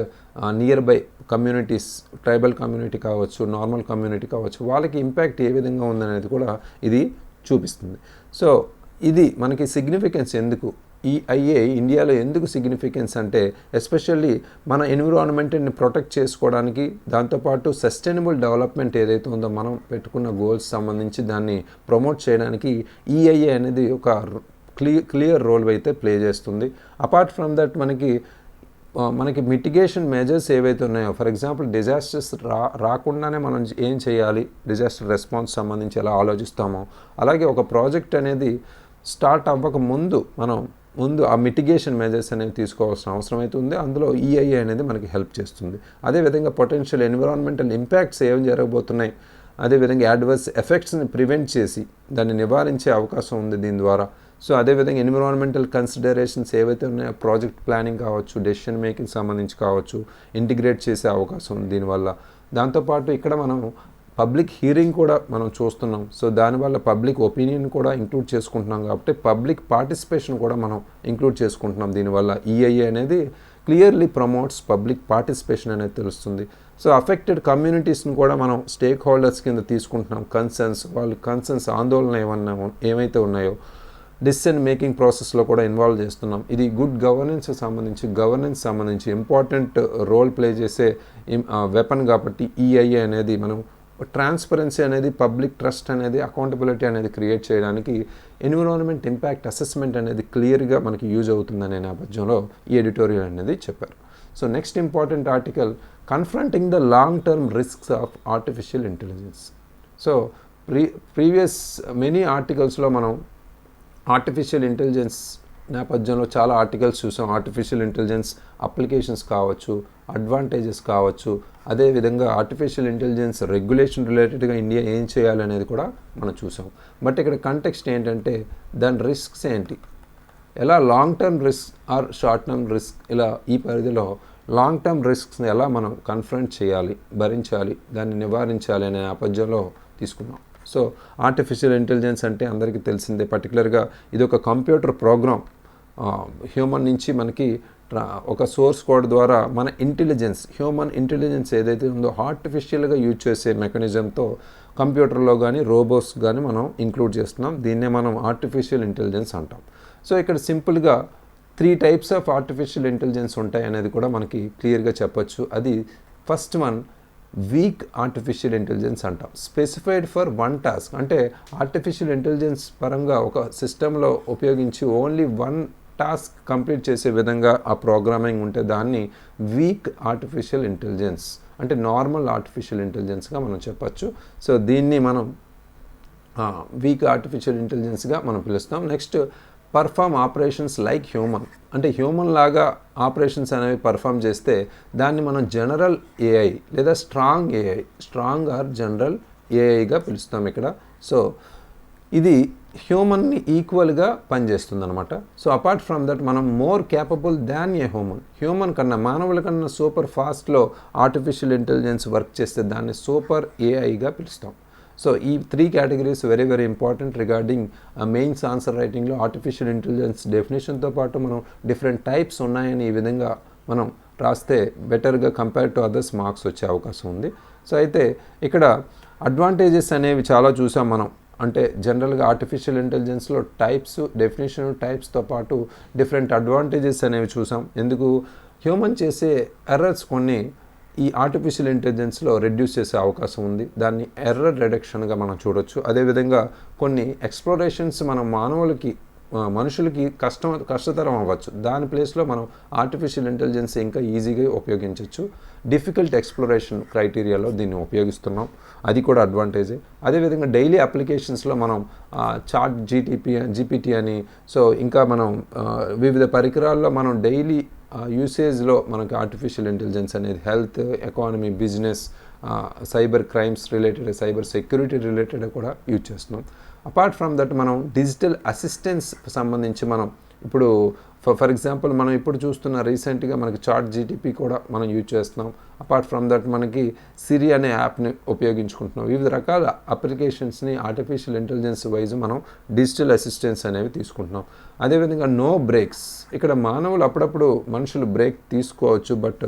near by communities, tribal community కావచ్చు, నార్మల్ కమ్యూనిటీ కావచ్చు, వాళ్ళకి ఇంపాక్ట్ ఏ విధంగా ఉందనేది కూడా ఇది చూపిస్తుంది. సో ఇది మనకి సిగ్నిఫికెన్స్ ఎందుకు, ఈ ఐఏ ఇండియాలో ఎందుకు సిగ్నిఫికెన్స్ అంటే ఎస్పెషల్లీ మన ఎన్విరాన్మెంట్ని ప్రొటెక్ట్ చేసుకోవడానికి, దాంతోపాటు సస్టైనబుల్ డెవలప్మెంట్ ఏదైతే ఉందో మనం పెట్టుకున్న గోల్స్ సంబంధించి దాన్ని ప్రమోట్ చేయడానికి ఈఐఏ అనేది ఒక క్లియర్ రోల్ అయితే ప్లే చేస్తుంది. అపార్ట్ ఫ్రమ్ దట్ మనకి మిటిగేషన్ మెజర్స్ ఏవైతే ఉన్నాయో, ఫర్ ఎగ్జాంపుల్ డిజాస్టర్స్ రాకుండానే మనం ఏం చేయాలి, డిజాస్టర్ రెస్పాన్స్ సంబంధించి ఎలా ఆలోచిస్తామో, అలాగే ఒక ప్రాజెక్ట్ అనేది స్టార్ట్ అవ్వక ముందు ఆ మిటిగేషన్ మెజర్స్ అనేవి తీసుకోవాల్సిన అవసరం అయితే ఉంది. అందులో ఈఐఏ అనేది మనకి హెల్ప్ చేస్తుంది. అదేవిధంగా పొటెన్షియల్ ఎన్విరాన్మెంటల్ ఇంపాక్ట్స్ ఏం జరగబోతున్నాయి, అదేవిధంగా అడ్వర్స్ ఎఫెక్ట్స్ని ప్రివెంట్ చేసి దాన్ని నివారించే అవకాశం ఉంది దీని ద్వారా. సో అదేవిధంగా ఎన్విరాన్మెంటల్ కన్సిడరేషన్స్ ఏవైతే ఉన్నాయో ప్రాజెక్ట్ ప్లానింగ్ కావచ్చు, డెసిషన్ మేకింగ్ సంబంధించి కావచ్చు, ఇంటిగ్రేట్ చేసే అవకాశం ఉంది దీనివల్ల. దాంతోపాటు ఇక్కడ మనం పబ్లిక్ హీరింగ్ కూడా మనం చూస్తున్నాం. సో దానివల్ల పబ్లిక్ ఒపీనియన్ కూడా ఇంక్లూడ్ చేసుకుంటున్నాం కాబట్టి పబ్లిక్ పార్టిసిపేషన్ కూడా మనం ఇంక్లూడ్ చేసుకుంటున్నాం. దీనివల్ల ఈఐఏ అనేది క్లియర్లీ ప్రమోట్స్ పబ్లిక్ పార్టిసిపేషన్ అనేది తెలుస్తుంది. సో అఫెక్టెడ్ కమ్యూనిటీస్ని కూడా మనం స్టేక్ హోల్డర్స్ కింద తీసుకుంటున్నాం. వాళ్ళ కన్సర్న్స్ ఆందోళన ఏమైతే ఉన్నాయో, డెసిషన్ మేకింగ్ ప్రాసెస్లో కూడా ఇన్వాల్వ్ చేస్తున్నాం. ఇది గుడ్ గవర్నెన్స్ సంబంధించి ఇంపార్టెంట్ రోల్ ప్లే చేసే వెపన్ కాబట్టి ఈఐఏ అనేది మనం ట్రాన్స్పరెన్సీ అనేది, పబ్లిక్ ట్రస్ట్ అనేది, అకౌంటబిలిటీ అనేది క్రియేట్ చేయడానికి ఎన్విరాన్మెంట్ ఇంపాక్ట్ అసెస్మెంట్ అనేది క్లియర్గా మనకి యూజ్ అవుతుందనే నేపథ్యంలో ఈ ఎడిటోరియల్ అనేది చెప్పారు. So next important article, confronting the long term risks of artificial intelligence. So previous many ఆర్టికల్స్లో మనం ఆర్టిఫిషియల్ ఇంటెలిజెన్స్ నేపథ్యంలో చాలా ఆర్టికల్స్ చూసాం. ఆర్టిఫిషియల్ ఇంటెలిజెన్స్ అప్లికేషన్స్ కావచ్చు, అడ్వాంటేజెస్ కావచ్చు, అదేవిధంగా ఆర్టిఫిషియల్ ఇంటెలిజెన్స్ రెగ్యులేషన్ రిలేటెడ్గా ఇండియా ఏం చేయాలనేది కూడా మనం చూసాం. బట్ ఇక్కడ కంటెక్స్ట్ ఏంటంటే దాని రిస్క్స్ ఏంటి, ఎలా long term risk or short term risk, ఇలా ఈ పరిధిలో లాంగ్ టర్మ్ రిస్క్స్ని ఎలా మనం కన్ఫ్రంట్ చేయాలి, భరించాలి, దాన్ని నివారించాలి అనే నేపథ్యంలో తీసుకున్నాం. సో ఆర్టిఫిషియల్ ఇంటెలిజెన్స్ అంటే అందరికీ తెలిసిందే, పర్టికులర్గా ఇది ఒక కంప్యూటర్ ప్రోగ్రామ్. హ్యూమన్ నుంచి మనకి ఒక సోర్స్ కోడ్ ద్వారా మన హ్యూమన్ ఇంటెలిజెన్స్ ఏదైతే ఉందో ఆర్టిఫిషియల్గా యూజ్ చేసే మెకానిజంతో కంప్యూటర్లో కానీ రోబోట్స్ కానీ మనం ఇంక్లూడ్ చేస్తున్నాం. దీన్నే మనం ఆర్టిఫిషియల్ ఇంటెలిజెన్స్ అంటాం. సో ఇక్కడ సింపుల్గా 3 types ఆఫ్ ఆర్టిఫిషియల్ ఇంటెలిజెన్స్ ఉంటాయి అనేది కూడా మనకి క్లియర్గా చెప్పొచ్చు. అది first one week artificial intelligence అంటాం. స్పెసిఫైడ్ ఫర్ వన్ టాస్క్, అంటే ఆర్టిఫిషియల్ ఇంటెలిజెన్స్ పరంగా ఒక సిస్టంలో ఉపయోగించి ఓన్లీ వన్ టాస్క్ కంప్లీట్ చేసే విధంగా ఆ ప్రోగ్రామింగ్ ఉంటే దాన్ని వీక్ ఆర్టిఫిషియల్ ఇంటెలిజెన్స్, అంటే నార్మల్ ఆర్టిఫిషియల్ ఇంటెలిజెన్స్గా మనం చెప్పచ్చు. సో దీన్ని మనం వీక్ ఆర్టిఫిషియల్ ఇంటెలిజెన్స్గా మనం పిలుస్తాం. Next perform operations like human, అంటే హ్యూమన్ లాగా ఆపరేషన్స్ అనేవి పర్ఫామ్ చేస్తే దాన్ని మనం జనరల్ ఏఐ లేదా స్ట్రాంగ్ ఆర్ జనరల్ ఏఐగా పిలుస్తాం ఇక్కడ. సో ఇది హ్యూమన్ని ఈక్వల్గా పనిచేస్తుంది అనమాట. సో అపార్ట్ ఫ్రమ్ దట్ మనం more capable than a human కన్నా, మానవుల కన్నా సూపర్ ఫాస్ట్లో ఆర్టిఫిషియల్ ఇంటెలిజెన్స్ వర్క్ చేస్తే దాన్ని సూపర్ ఏఐగా పిలుస్తాం. సో ఈ 3 categories very very important regarding mains answer రైటింగ్లో. ఆర్టిఫిషియల్ ఇంటెలిజెన్స్ డెఫినేషన్తో పాటు మనం డిఫరెంట్ టైప్స్ ఉన్నాయని ఈ విధంగా మనం రాస్తే బెటర్గా కంపేర్ టు అదర్స్ మార్క్స్ వచ్చే అవకాశం ఉంది. సో అయితే ఇక్కడ అడ్వాంటేజెస్ అనేవి చాలా చూసాం మనం. అంటే జనరల్గా ఆర్టిఫిషియల్ ఇంటెలిజెన్స్లో డెఫినేషన్ టైప్స్తో పాటు డిఫరెంట్ అడ్వాంటేజెస్ అనేవి చూసాం. ఎందుకు హ్యూమన్ చేసే ఎర్రర్స్ కొన్ని ఈ ఆర్టిఫిషియల్ ఇంటెలిజెన్స్లో రెడ్యూస్ చేసే అవకాశం ఉంది. దాన్ని ఎర్రర్ రిడక్షన్గా మనం చూడొచ్చు. అదేవిధంగా కొన్ని ఎక్స్ప్లోరేషన్స్ మనం మనుషులకి కష్టతరం అవ్వచ్చు, దాని ప్లేస్లో మనం ఆర్టిఫిషియల్ ఇంటెలిజెన్స్ ఇంకా ఈజీగా ఉపయోగించవచ్చు. డిఫికల్ట్ ఎక్స్ప్లోరేషన్ క్రైటీరియాలో దీన్ని ఉపయోగిస్తున్నాం, అది కూడా అడ్వాంటేజే. అదేవిధంగా డైలీ అప్లికేషన్స్లో మనం చాట్ జీపీటీ అని, సో ఇంకా మనం వివిధ పరికరాల్లో మనం డైలీ యూసేజ్లో మనకి ఆర్టిఫిషియల్ ఇంటెలిజెన్స్ అనేది health, economy, business, cyber crimes related, cyber security related కూడా యూజ్ చేస్తున్నాం. అపార్ట్ ఫ్రమ్ దట్ మనం డిజిటల్ అసిస్టెన్స్ సంబంధించి మనం ఇప్పుడు ఫర్ ఎగ్జాంపుల్ మనం ఇప్పుడు చూస్తున్న రీసెంట్గా మనకి చాట్ జీటీపీ కూడా మనం యూజ్ చేస్తున్నాం. అపార్ట్ ఫ్రమ్ దట్ మనకి సిరి అనే యాప్ని ఉపయోగించుకుంటున్నాం. వివిధ రకాల అప్లికేషన్స్ని ఆర్టిఫిషియల్ ఇంటెలిజెన్స్ వైజ్ మనం డిజిటల్ అసిస్టెన్స్ అనేవి తీసుకుంటున్నాం. అదేవిధంగా నో బ్రేక్స్, ఇక్కడ మానవులు అప్పుడప్పుడు మనుషులు బ్రేక్ తీసుకోవచ్చు, but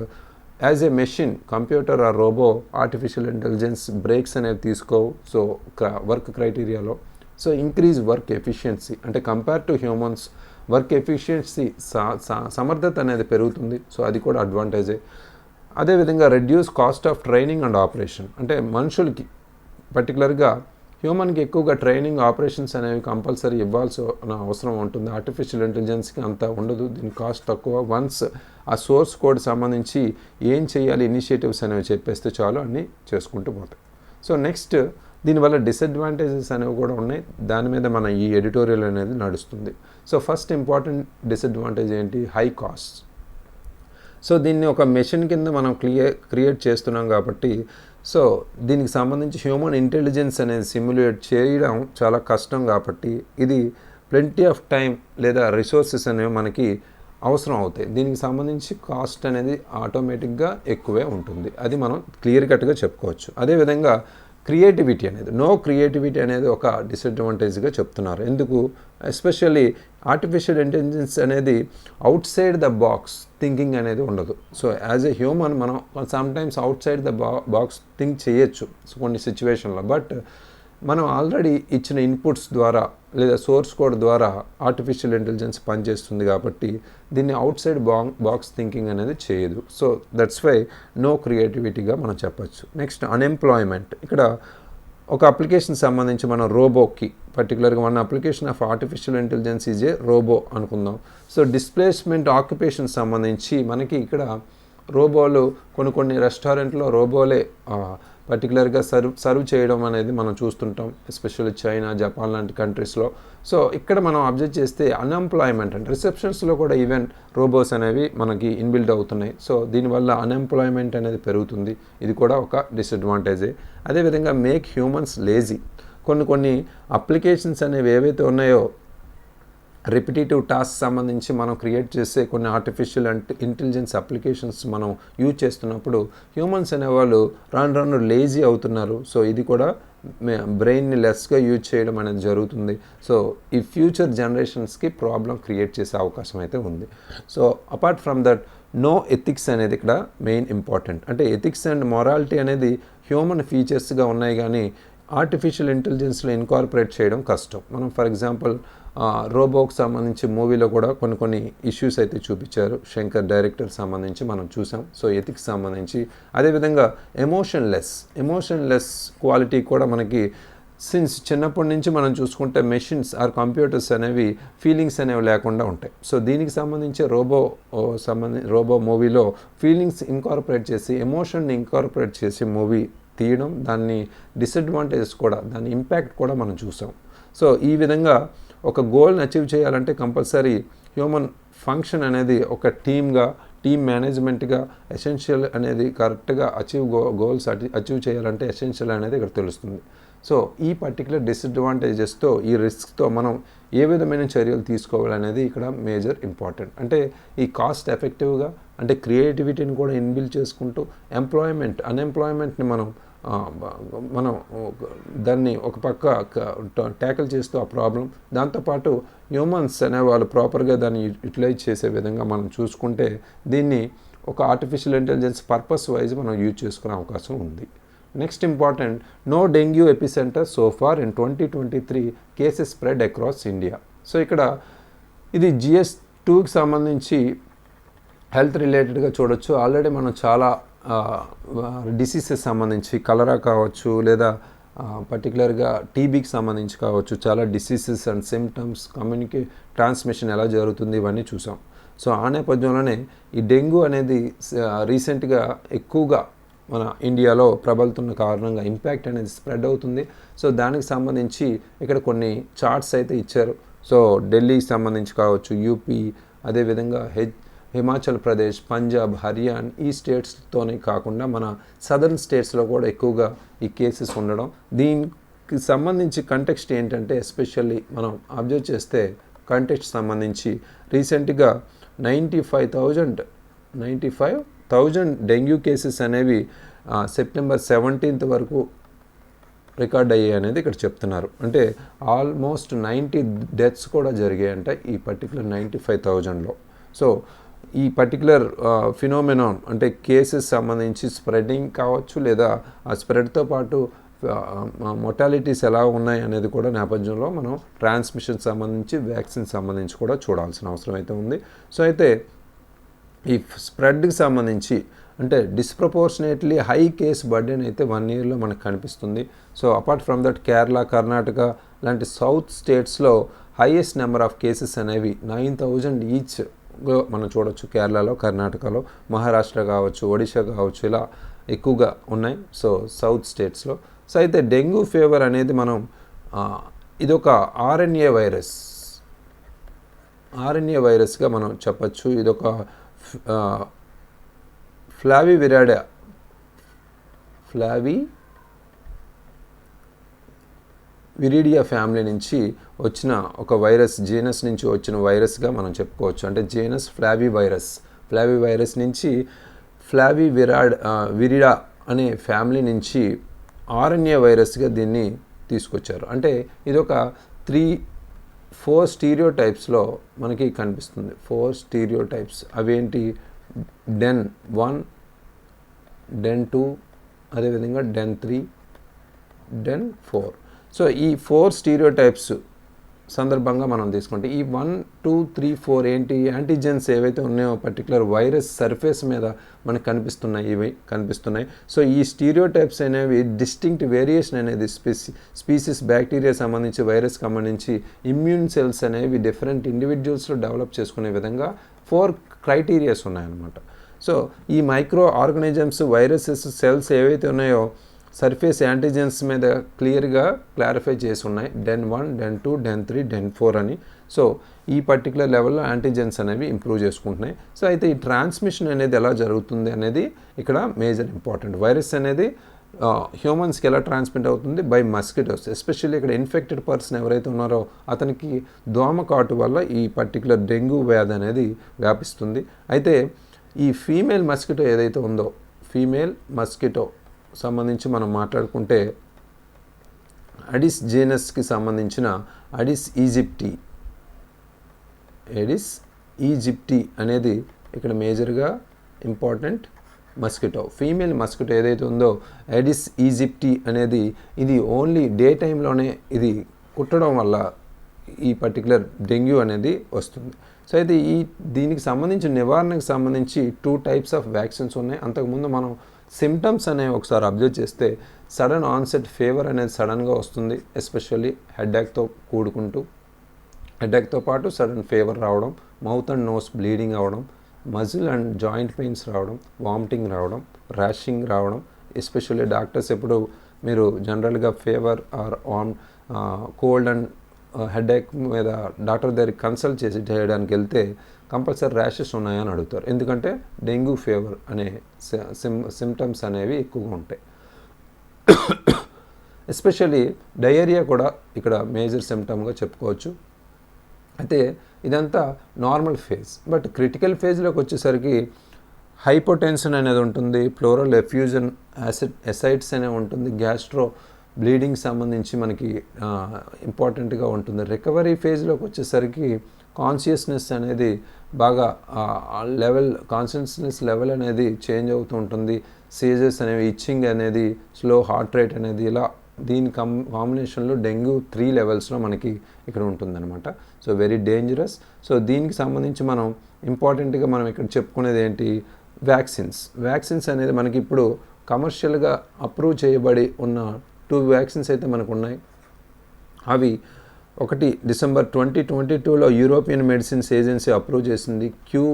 as a machine, computer or robot, artificial intelligence breaks అనేవి తీసుకోవు. సో వర్క్ క్రైటీరియాలో సో ఇంక్రీజ్ వర్క్ ఎఫిషియన్సీ, అంటే compare to humans work efficiency సమర్థత అనేది పెరుగుతుంది. సో అది కూడా అడ్వాంటేజే. అదేవిధంగా reduce cost of training and operation, అంటే మనుషులకి పర్టికులర్గా హ్యూమన్కి ఎక్కువగా ట్రైనింగ్ ఆపరేషన్స్ అనేవి కంపల్సరీ ఇవ్వాల్సిన అవసరం ఉంటుంది. ఆర్టిఫిషియల్ ఇంటెలిజెన్స్కి అంత ఉండదు, దీని కాస్ట్ తక్కువ. వన్స్ ఆ సోర్స్ కోడ్ సంబంధించి ఏం చేయాలి ఇనిషియేటివ్స్ అనేవి చెప్పేస్తే చాలు, అన్నీ చేసుకుంటూ పోతాయి. సో నెక్స్ట్ దీనివల్ల డిసడ్వాంటేజెస్ అనేవి కూడా ఉన్నాయి, దాని మీద మన ఈ ఎడిటోరియల్ అనేది నడుస్తుంది. సో ఫస్ట్ ఇంపార్టెంట్ డిసడ్వాంటేజ్ ఏంటి, హై కాస్ట్. సో దీన్ని ఒక మెషిన్ కింద మనం క్రియేట్ చేస్తున్నాం కాబట్టి సో దీనికి సంబంధించి హ్యూమన్ ఇంటెలిజెన్స్ అనేది సిమ్యులేట్ చేయడం చాలా కష్టం కాబట్టి ఇది ప్లెంటీ ఆఫ్ టైం లేదా రిసోర్సెస్ అనేవి మనకి అవసరం అవుతాయి. దీనికి సంబంధించి కాస్ట్ అనేది ఆటోమేటిక్గా ఎక్కువే ఉంటుంది, అది మనం క్లియర్ కట్గా చెప్పుకోవచ్చు. అదేవిధంగా నో క్రియేటివిటీ అనేది ఒక డిసడ్వాంటేజ్గా చెప్తున్నారు. ఎందుకు, ఎస్పెషల్లీ ఆర్టిఫిషియల్ ఇంటెలిజెన్స్ అనేది out side the box thinking అనేది ఉండదు. సో యాజ్ ఎ హ్యూమన్ మనం sometimes out side the box think చేయొచ్చు కొన్ని సిచ్యువేషన్లో, బట్ మనం ఆల్రెడీ ఇచ్చిన ఇన్పుట్స్ ద్వారా లేదా సోర్స్ కోడ్ ద్వారా ఆర్టిఫిషియల్ ఇంటెలిజెన్స్ పనిచేస్తుంది కాబట్టి దీన్ని అవుట్ సైడ్ బాక్స్ థింకింగ్ అనేది చేయదు. సో దట్స్ వై నో క్రియేటివిటీగా మనం చెప్పచ్చు. Next unemployment. ఇక్కడ ఒక అప్లికేషన్ సంబంధించి మనం రోబోకి పర్టికులర్గా one application of artificial intelligence is a robot అనుకుందాం. సో డిస్ప్లేస్మెంట్ ఆక్యుపేషన్ సంబంధించి మనకి ఇక్కడ రోబోలు కొన్ని రెస్టారెంట్లో రోబోలే పర్టికులర్గా సర్వ్ చేయడం అనేది మనం చూస్తుంటాం, ఎస్పెషల్లీ చైనా, జపాన్ లాంటి కంట్రీస్లో. సో ఇక్కడ మనం అబ్జర్వ్ చేస్తే అన్ఎంప్లాయ్మెంట్ అంటే రిసెప్షన్స్లో కూడా ఈవెన్ రోబోస్ అనేవి మనకి ఇన్బిల్డ్ అవుతున్నాయి. సో దీనివల్ల అన్ఎంప్లాయ్మెంట్ అనేది పెరుగుతుంది, ఇది కూడా ఒక డిసడ్వాంటేజే. అదేవిధంగా మేక్ హ్యూమన్స్ లేజీ. కొన్ని అప్లికేషన్స్ అనేవి ఏవైతే ఉన్నాయో రిపిటేటివ్ టాస్క్ సంబంధించి మనం క్రియేట్ చేసే కొన్ని ఆర్టిఫిషియల్ ఇంటెలిజెన్స్ అప్లికేషన్స్ మనం యూజ్ చేస్తున్నప్పుడు హ్యూమన్స్ అనేవాళ్ళు రాను లేజీ అవుతున్నారు. సో ఇది కూడా బ్రెయిన్ని లెస్గా యూజ్ చేయడం అనేది జరుగుతుంది. సో ఈ ఫ్యూచర్ జనరేషన్స్కి ప్రాబ్లం క్రియేట్ చేసే అవకాశం అయితే ఉంది. So apart from that no ethics అనేది ఇక్కడ మెయిన్ ఇంపార్టెంట్. అంటే ఎథిక్స్ అండ్ మొరాలిటీ అనేది హ్యూమన్ ఫీచర్స్గా ఉన్నాయి కానీ ఆర్టిఫిషియల్ ఇంటెలిజెన్స్లో ఇన్కార్పొరేట్ చేయడం కష్టం. మనం ఫర్ ఎగ్జాంపుల్ రోబోకి సంబంధించి మూవీలో కూడా కొన్ని ఇష్యూస్ అయితే చూపించారు, శంకర్ డైరెక్టర్ సంబంధించి మనం చూసాం. సో ఎథిక్స్ సంబంధించి అదేవిధంగా ఎమోషన్లెస్ క్వాలిటీ కూడా మనకి సిన్స్ చిన్నప్పటి నుంచి మనం చూసుకుంటే మెషిన్స్ ఆర్ కంప్యూటర్స్ అనేవి ఫీలింగ్స్ అనేవి లేకుండా ఉంటాయి. సో దీనికి సంబంధించి రోబో మూవీలో ఫీలింగ్స్ ఇన్కార్పొరేట్ చేసి ఎమోషన్ని ఇన్కార్పొరేట్ చేసి మూవీ తీయడం, దాన్ని డిసడ్వాంటేజెస్ కూడా, దాని ఇంపాక్ట్ కూడా మనం చూసాం. సో ఈ విధంగా ఒక గోల్ని అచీవ్ చేయాలంటే కంపల్సరీ హ్యూమన్ ఫంక్షన్ అనేది ఒక టీమ్ మేనేజ్మెంట్గా ఎసెన్షియల్ అనేది కరెక్ట్గా గోల్స్ అచీవ్ చేయాలంటే ఎసెన్షియల్ అనేది ఇక్కడ తెలుస్తుంది. సో ఈ పర్టికులర్ డిసడ్వాంటేజెస్తో, ఈ రిస్క్తో మనం ఏ విధమైన చర్యలు తీసుకోవాలనేది ఇక్కడ మేజర్ ఇంపార్టెంట్. అంటే ఈ కాస్ట్ ఎఫెక్టివ్గా అంటే క్రియేటివిటీని కూడా ఇన్బిల్డ్ చేసుకుంటూ అన్ఎంప్లాయ్మెంట్ని మనం దాన్ని ఒక పక్క ట్యాకిల్ చేస్తూ ఆ ప్రాబ్లం, దాంతోపాటు హ్యూమన్స్ అనేవాళ్ళు ప్రాపర్గా దాన్ని యూటిలైజ్ చేసే విధంగా మనం చూసుకుంటే దీన్ని ఒక ఆర్టిఫిషియల్ ఇంటెలిజెన్స్ పర్పస్ వైజ్ మనం యూజ్ చేసుకునే అవకాశం ఉంది. Next important, no dengue epicentre so far in 2023 cases spread across India. So ఇక్కడ ఇది GS2కి సంబంధించి హెల్త్ రిలేటెడ్గా చూడొచ్చు. ఆల్రెడీ మనం చాలా డిసీజెస్ సంబంధించి కలరా కావచ్చు లేదా పర్టికులర్గా టీబీకి సంబంధించి కావచ్చు, చాలా డిసీజెస్ అండ్ సిమ్టమ్స్, ట్రాన్స్మిషన్ ఎలా జరుగుతుంది ఇవన్నీ చూసాం. సో ఆ నేపథ్యంలోనే ఈ డెంగ్యూ అనేది రీసెంట్గా ఎక్కువగా మన ఇండియాలో ప్రబలుతున్న కారణంగా ఇంపాక్ట్ అనేది స్ప్రెడ్ అవుతుంది. సో దానికి సంబంధించి ఇక్కడ కొన్ని చార్ట్స్ అయితే ఇచ్చారు. సో ఢిల్లీకి సంబంధించి కావచ్చు, యూపీ, అదేవిధంగా హిమాచల్ ప్రదేశ్, పంజాబ్, హర్యానా ఈ స్టేట్స్తోనే కాకుండా మన సదర్న్ స్టేట్స్లో కూడా ఎక్కువగా ఈ కేసెస్ ఉండడం. దీనికి సంబంధించి కంటెక్స్ట్ ఏంటంటే ఎస్పెషల్లీ మనం అబ్జర్వ్ చేస్తే కంటెక్స్ట్ సంబంధించి రీసెంట్గా 95,000 డెంగ్యూ కేసెస్ అనేవి సెప్టెంబర్ 17th వరకు రికార్డ్ అయ్యాయి అనేది ఇక్కడ చెప్తున్నారు. అంటే ఆల్మోస్ట్ 90 డెత్స్ కూడా జరిగాయంట ఈ పర్టికులర్ 95,000లో. సో ఈ పర్టికులర్ ఫినోమెనాన్ అంటే కేసెస్ సంబంధించి స్ప్రెడింగ్ కావచ్చు లేదా ఆ స్ప్రెడ్తో పాటు మొటాలిటీస్ ఎలా ఉన్నాయి అనేది కూడా నేపథ్యంలో మనం ట్రాన్స్మిషన్ సంబంధించి వ్యాక్సిన్ సంబంధించి కూడా చూడాల్సిన అవసరం అయితే ఉంది. సో అయితే ఈ స్ప్రెడ్కి సంబంధించి అంటే డిస్ప్రపోర్షనేట్లీ హై కేస్ బర్డెన్ అయితే 1 yearలో మనకు కనిపిస్తుంది. So apart from that Kerala, Karnataka లాంటి సౌత్ స్టేట్స్లో హైయెస్ట్ నెంబర్ ఆఫ్ కేసెస్ అనేవి 9,000 ఈచ్ మనం చూడొచ్చు. కేరళలో, కర్ణాటకలో, మహారాష్ట్ర కావచ్చు, ఒడిశా కావచ్చు, ఇలా ఎక్కువగా ఉన్నాయి. సో సౌత్ స్టేట్స్లో. సో అయితే డెంగ్యూ ఫీవర్ అనేది మనం ఇదొక ఆర్ఎన్ఏ వైరస్గా మనం చెప్పచ్చు. ఇదొక విరిడియా ఫ్యామిలీ నుంచి వచ్చిన ఒక వైరస్, జీనస్ నుంచి వచ్చిన వైరస్గా మనం చెప్పుకోవచ్చు. అంటే జీనస్ ఫ్లావీ వైరస్ నుంచి విరిడా అనే ఫ్యామిలీ నుంచి ఆర్ఎన్ఏ వైరస్గా దీన్ని తీసుకొచ్చారు. అంటే ఇదొక 4 స్టీరియోటైప్స్లో మనకి కనిపిస్తుంది. 4 స్టీరియోటైప్స్ అవేంటి? డెన్ 1, డెన్ 2, అదేవిధంగా డెన్ 3, డెన్ 4. సో ఈ 4 స్టీరియోటైప్స్ సందర్భంగా మనం తీసుకుంటే ఈ 1, 2, 3, 4 ఏంటి యాంటీజెన్స్ ఏవైతే ఉన్నాయో పర్టికులర్ వైరస్ సర్ఫేస్ మీద మనకు కనిపిస్తున్నాయి. సో ఈ స్టీరియోటైప్స్ అనేవి డిస్టింక్ట్ వేరియేషన్ అనేది స్పీసీస్ బ్యాక్టీరియా సంబంధించి వైరస్ సంబంధించి ఇమ్యూన్ సెల్స్ అనేవి డిఫరెంట్ ఇండివిజువల్స్లో డెవలప్ చేసుకునే విధంగా 4 క్రైటీరియాస్ ఉన్నాయన్నమాట. సో ఈ మైక్రో ఆర్గానిజమ్స్ వైరసెస్ సెల్స్ ఏవైతే ఉన్నాయో సర్ఫేస్ యాంటీజెన్స్ మీద క్లియర్గా క్లారిఫై చేసి ఉన్నాయి, డెన్ 1, డెన్ 2, డెన్ 3, డెన్ 4 అని. సో ఈ పర్టికులర్ లెవెల్లో యాంటీజెన్స్ అనేవి ఇంప్రూవ్ చేసుకుంటున్నాయి. సో అయితే ఈ ట్రాన్స్మిషన్ అనేది ఎలా జరుగుతుంది అనేది ఇక్కడ మేజర్ ఇంపార్టెంట్. వైరస్ అనేది హ్యూమన్స్కి ఎలా ట్రాన్స్మిట్ అవుతుంది? By mosquitoes. ఎస్పెషల్లీ ఇక్కడ ఇన్ఫెక్టెడ్ పర్సన్ ఎవరైతే ఉన్నారో అతనికి దోమ కాటు వల్ల ఈ పర్టికులర్ డెంగ్యూ వ్యాధి అనేది వ్యాపిస్తుంది. అయితే ఈ ఫీమేల్ మస్కిటో ఏదైతే ఉందో, ఫీమేల్ మస్కిటో సంబంధించి మనం మాట్లాడుకుంటే అడిస్ జీనస్కి సంబంధించిన అడిస్ ఈజిప్టి అనేది ఇక్కడ మేజర్గా ఇంపార్టెంట్ మస్కిటో. ఫీమేల్ మస్కిటో ఏదైతే ఉందో అడిస్ ఈజిప్టి అనేది ఇది ఓన్లీ డే టైంలోనే ఇది కుట్టడం వల్ల ఈ పర్టికులర్ డెంగ్యూ అనేది వస్తుంది. సో అయితే దీనికి సంబంధించిన నివారణకు సంబంధించి 2 టైప్స్ ఆఫ్ వ్యాక్సిన్స్ ఉన్నాయి. అంతకుముందు మనం సిమ్టమ్స్ అనేవి ఒకసారి అబ్జర్వ్ చేస్తే సడన్ ఆన్సెట్ ఫీవర్ అనేది సడన్గా వస్తుంది, ఎస్పెషల్లీ హెడ్ఏక్తో పాటు సడన్ ఫీవర్ రావడం, మౌత్ అండ్ నోస్ బ్లీడింగ్ అవ్వడం, మజిల్ అండ్ జాయింట్ పెయిన్స్ రావడం, వామిటింగ్ రావడం, ర్యాషింగ్ రావడం. ఎస్పెషల్లీ డాక్టర్స్ ఎప్పుడు మీరు జనరల్గా fever or cold and headache మీద డాక్టర్ దగ్గరికి కన్సల్ట్ చేయడానికి వెళ్తే కంపల్సరీ ర్యాషెస్ ఉన్నాయని అడుగుతారు, ఎందుకంటే డెంగ్యూ ఫీవర్ అనే సిమ్టమ్స్ అనేవి ఎక్కువగా ఉంటాయి. ఎస్పెషల్లీ డయేరియా కూడా ఇక్కడ మేజర్ సిమ్టమ్గా చెప్పుకోవచ్చు. అయితే ఇదంతా నార్మల్ ఫేజ్. బట్ క్రిటికల్ ఫేజ్లోకి వచ్చేసరికి హైపోటెన్షన్ అనేది ఉంటుంది, ప్లోరల్ ఎఫ్యూజన్ ఎసైడ్స్ అనేవి ఉంటుంది, గ్యాస్ట్రో బ్లీడింగ్ సంబంధించి మనకి ఇంపార్టెంట్గా ఉంటుంది. రికవరీ ఫేజ్లోకి వచ్చేసరికి కాన్షియస్నెస్ అనేది బాగా కాన్షియస్నెస్ లెవెల్ అనేది చేంజ్ అవుతూ ఉంటుంది, సీజర్స్ అనేవి, ఇచ్చింగ్ అనేది, స్లో హార్ట్ రేట్ అనేది, ఇలా దీని కాంబినేషన్లో డెంగ్యూ 3 లెవెల్స్లో మనకి ఇక్కడ ఉంటుందన్నమాట. So very dangerous. సో దీనికి సంబంధించి మనం ఇంపార్టెంట్గా మనం ఇక్కడ చెప్పుకునేది ఏంటి? వ్యాక్సిన్స్ అనేది మనకి ఇప్పుడు కమర్షియల్గా అప్రూవ్ చేయబడి ఉన్న 2 వ్యాక్సిన్స్ అయితే మనకు ఉన్నాయి. అవి ఒకటి డిసెంబర్ 2022లో యూరోపియన్ మెడిసిన్స్ ఏజెన్సీ అప్రూవ్ చేసింది క్యూ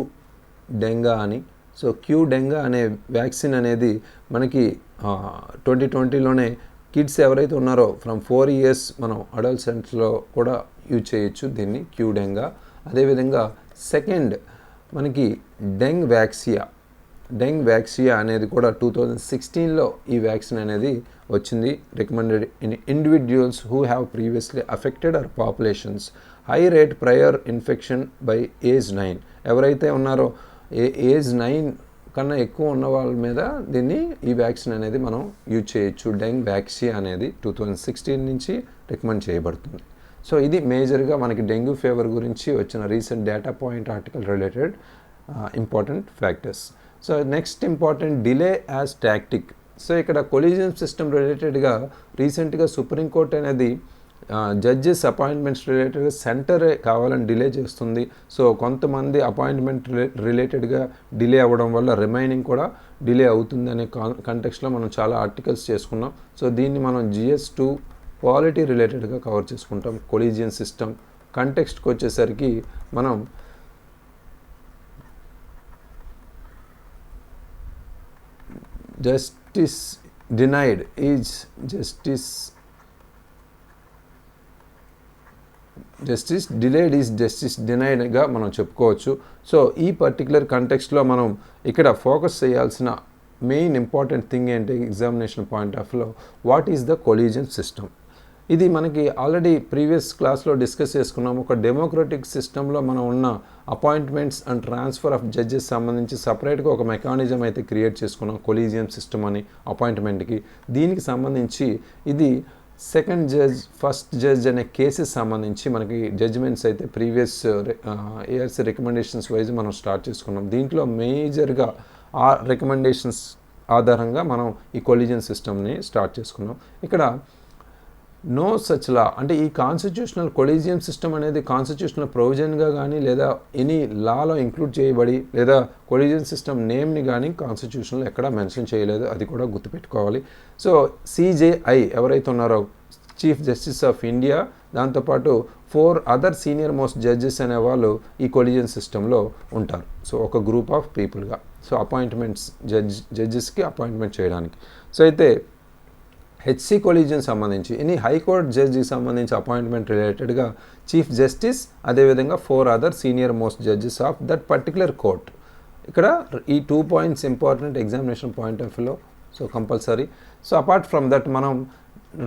డెంగా అని. సో క్యూ డెంగా అనే వ్యాక్సిన్ అనేది మనకి 2020లోనే కిడ్స్ ఎవరైతే ఉన్నారో ఫ్రమ్ 4 years మనం అడల్ట్స్లో కూడా యూజ్ చేయొచ్చు దీన్ని, క్యూ డెంగా. అదేవిధంగా సెకండ్ మనకి డెంగ్ వ్యాక్సియా అనేది కూడా 2016లో ఈ వ్యాక్సిన్ అనేది వచ్చింది. Recommended in individuals who have previously affected our populations high rate prior infection by age 9. ఎవరైతే ఉన్నారో ఏజ్ 9 కన్నా ఎక్కువ ఉన్న వాళ్ళ మీద ఈ వ్యాక్సిన్ అనేది మనం యూజ్ చేయొచ్చు. డెంగ్ వ్యాక్సియా అనేది 2016 నుంచి రికమెండ్ చేయబడుతుంది. సో ఇది మేజర్గా మనకి డెంగ్యూ ఫీవర్ గురించి వచ్చిన recent data point article related important factors. So next important delay as tactic. So ఇక్కడ కొలిజన్ సిస్టమ్ రిలేటెడ్గా రీసెంట్గా సుప్రీంకోర్టు అనేది జడ్జెస్ అపాయింట్మెంట్స్ రిలేటెడ్గా సెంటరే కావాలని డిలే చేస్తుంది. సో కొంతమంది అపాయింట్మెంట్ రిలేటెడ్గా డిలే అవ్వడం వల్ల రిమైనింగ్ కూడా డిలే అవుతుంది అనే కంటెక్స్ట్లో మనం చాలా ఆర్టికల్స్ చేసుకున్నాం. సో దీన్ని మనం GS2 క్వాలిటీ రిలేటెడ్గా కవర్ చేసుకుంటాం. కొలిజియన్ సిస్టమ్ కంటెక్స్ట్కి వచ్చేసరికి మనం justice denied justice delayed is justice డినైడ్గా మనం చెప్పుకోవచ్చు. సో ఈ పర్టికులర్ కంటెక్స్ట్లో మనం ఇక్కడ ఫోకస్ చేయాల్సిన మెయిన్ ఇంపార్టెంట్ థింగ్ ఏంటి ఎగ్జామినేషన్ పాయింట్ ఆఫ్ వ్యూలో, what is the collision system. ఇది మనకి ఆల్రెడీ ప్రీవియస్ క్లాస్లో డిస్కస్ చేసుకున్నాం. ఒక డెమోక్రటిక్ సిస్టంలో మనం ఉన్న appointments and transfer of judges సంబంధించి సపరేట్గా ఒక మెకానిజం అయితే క్రియేట్ చేసుకున్నాం, కొలీజియం సిస్టమ్ అని అపాయింట్మెంట్కి. దీనికి సంబంధించి ఇది సెకండ్ జడ్జ్ ఫస్ట్ జడ్జ్ అనే కేసెస్ సంబంధించి మనకి జడ్జిమెంట్స్ అయితే ప్రీవియస్ ఇయర్స్ రికమెండేషన్స్ వైజ్ మనం స్టార్ట్ చేసుకున్నాం. దీంట్లో మేజర్గా ఆ రికమెండేషన్స్ ఆధారంగా మనం ఈ కొలిజన్ సిస్టమ్ని స్టార్ట్ చేసుకున్నాం. ఇక్కడ నో సచ్ లా అంటే ఈ కాన్స్టిట్యూషనల్ కొలీజియం సిస్టమ్ అనేది కాన్స్టిట్యూషనల్ ప్రొవిజన్గా కానీ లేదా ఎనీ లాలో ఇంక్లూడ్ చేయబడి లేదా కొలీజియం సిస్టమ్ నేమ్ని కానీ కాన్స్టిట్యూషన్లో ఎక్కడ మెన్షన్ చేయలేదు, అది కూడా గుర్తుపెట్టుకోవాలి. సో సిజేఐ ఎవరైతే ఉన్నారో చీఫ్ జస్టిస్ ఆఫ్ ఇండియా, దాంతోపాటు 4 అదర్ సీనియర్ మోస్ట్ జడ్జెస్ అనేవాళ్ళు ఈ కొలీజియం సిస్టంలో ఉంటారు. సో ఒక గ్రూప్ ఆఫ్ పీపుల్గా, సో అపాయింట్మెంట్స్ జడ్జెస్కి అపాయింట్మెంట్ చేయడానికి. సో అయితే హెచ్సి కొలీజియం సంబంధించి ఎనీ హైకోర్టు జడ్జికి సంబంధించి అపాయింట్మెంట్ రిలేటెడ్గా చీఫ్ జస్టిస్, అదేవిధంగా 4 other senior most judges of that particular court. ఇక్కడ ఈ 2 points important examination point of వ్యూలో, so compulsory. So apart from that మనం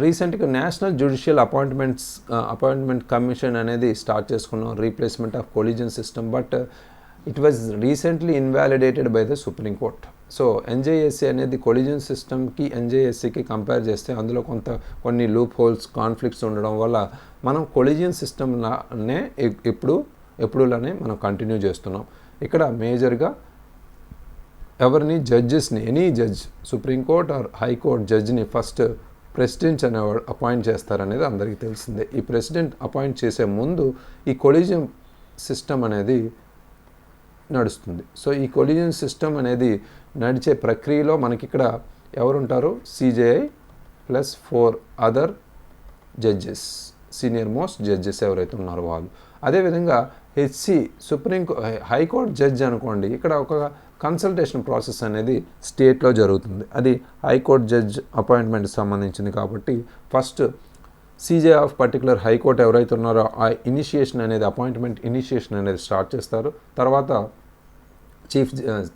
రీసెంట్గా నేషనల్ జ్యుడిషియల్ అపాయింట్మెంట్ కమిషన్ అనేది స్టార్ట్ చేసుకున్నాం, replacement of collegium system, but it was recently invalidated by the supreme court. So ఎన్జేఎస్సీ అనేది collegium సిస్టమ్కి ఎన్జేఎస్సీకి compare చేస్తే అందులో కొన్ని లూప్ హోల్స్, కాన్ఫ్లిక్ట్స్ ఉండడం వల్ల మనం కొలీజియం సిస్టమ్నే ఎప్పుడులానే మనం కంటిన్యూ చేస్తున్నాం. ఇక్కడ మేజర్గా ఎవరిని జడ్జెస్ని, any judge, supreme court or high court జడ్జిని ఫస్ట్ ప్రెసిడెంట్ అనేవాడు అపాయింట్ చేస్తారనేది అందరికీ తెలిసిందే. ఈ ప్రెసిడెంట్ అపాయింట్ చేసే ముందు ఈ కొలీజియం సిస్టమ్ అనేది నడుస్తుంది. సో ఈ కొలీజియం సిస్టమ్ అనేది నడిచే ప్రక్రియలో మనకి ఇక్కడ ఎవరుంటారు, CJI plus 4 other judges, senior most judges ఎవరైతే ఉన్నారో వాళ్ళు. అదేవిధంగా హెచ్సి హైకోర్టు జడ్జ్ అనుకోండి, ఇక్కడ ఒక కన్సల్టేషన్ ప్రాసెస్ అనేది స్టేట్లో జరుగుతుంది, అది హైకోర్టు జడ్జ్ అపాయింట్మెంట్కి సంబంధించింది కాబట్టి first CJ of particular high court ఎవరైతే ఉన్నారో ఆ ఇనిషియేషన్ అనేది, అపాయింట్మెంట్ ఇనిషియేషన్ అనేది స్టార్ట్ చేస్తారు. తర్వాత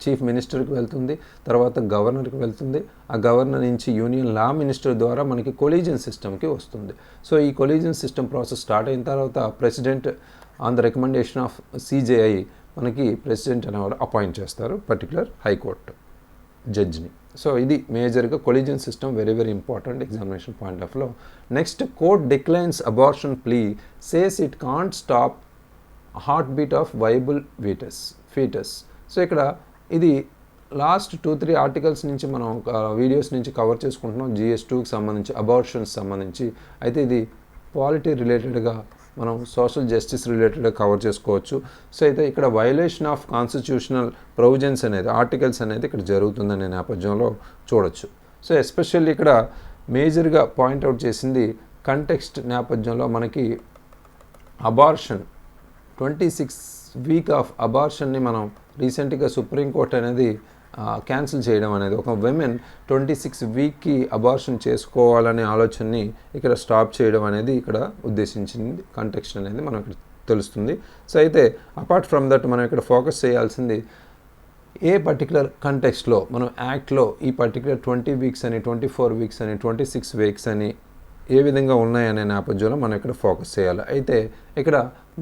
చీఫ్ మినిస్టర్కి వెళ్తుంది, తర్వాత గవర్నర్కి వెళ్తుంది, ఆ గవర్నర్ నుంచి యూనియన్ లా మినిస్టర్ ద్వారా మనకి కొలీజియం సిస్టమ్కి వస్తుంది. సో ఈ కొలీజియం సిస్టమ్ ప్రాసెస్ స్టార్ట్ అయిన తర్వాత president on the recommendation of CJI మనకి ప్రెసిడెంట్ అనేవాడు అపాయింట్ చేస్తారు పర్టికులర్ హైకోర్టు జడ్జిని. సో ఇది మేజర్గా collegium system very very important examination point of లో. Next, court declines abortion plea, says it can't stop heartbeat of viable foetus. So ఇక్కడ ఇది last 2-3 articles నుంచి మనం వీడియోస్ నుంచి కవర్ చేసుకుంటున్నాం, GS2కి సంబంధించి, అబార్షన్స్ సంబంధించి. అయితే ఇది పాలిటీ రిలేటెడ్గా మనం సోషల్ జస్టిస్ రిలేటెడ్గా కవర్ చేసుకోవచ్చు. సో అయితే ఇక్కడ వైలేషన్ ఆఫ్ కాన్స్టిట్యూషనల్ ప్రొవిజన్స్ అనేది, ఆర్టికల్స్ అనేది ఇక్కడ జరుగుతుందనే నేపథ్యంలో చూడొచ్చు. సో ఎస్పెషల్లీ ఇక్కడ మేజర్గా పాయింట్అవుట్ చేసింది కంటెక్స్ట్ నేపథ్యంలో మనకి అబార్షన్ 26 వీక్ ఆఫ్ అబార్షన్ని మనం రీసెంట్గా సుప్రీంకోర్టు అనేది క్యాన్సిల్ చేయడం అనేది, ఒక విమెన్ 26 వీక్కి అబార్షన్ చేసుకోవాలనే ఆలోచనని ఇక్కడ స్టాప్ చేయడం అనేది ఇక్కడ ఉద్దేశించింది కంటెక్స్ట్ అనేది మనం ఇక్కడ తెలుస్తుంది. సో అయితే అపార్ట్ ఫ్రమ్ దట్ మనం ఇక్కడ ఫోకస్ చేయాల్సింది ఏ పర్టికులర్ కంటెక్స్ట్లో మనం యాక్ట్లో ఈ పర్టికులర్ 20 వీక్స్ అని, 24 వీక్స్ అని, 26 వీక్స్ అని ఏ విధంగా ఉన్నాయనే నేపథ్యంలో మనం ఇక్కడ ఫోకస్ చేయాలి. అయితే ఇక్కడ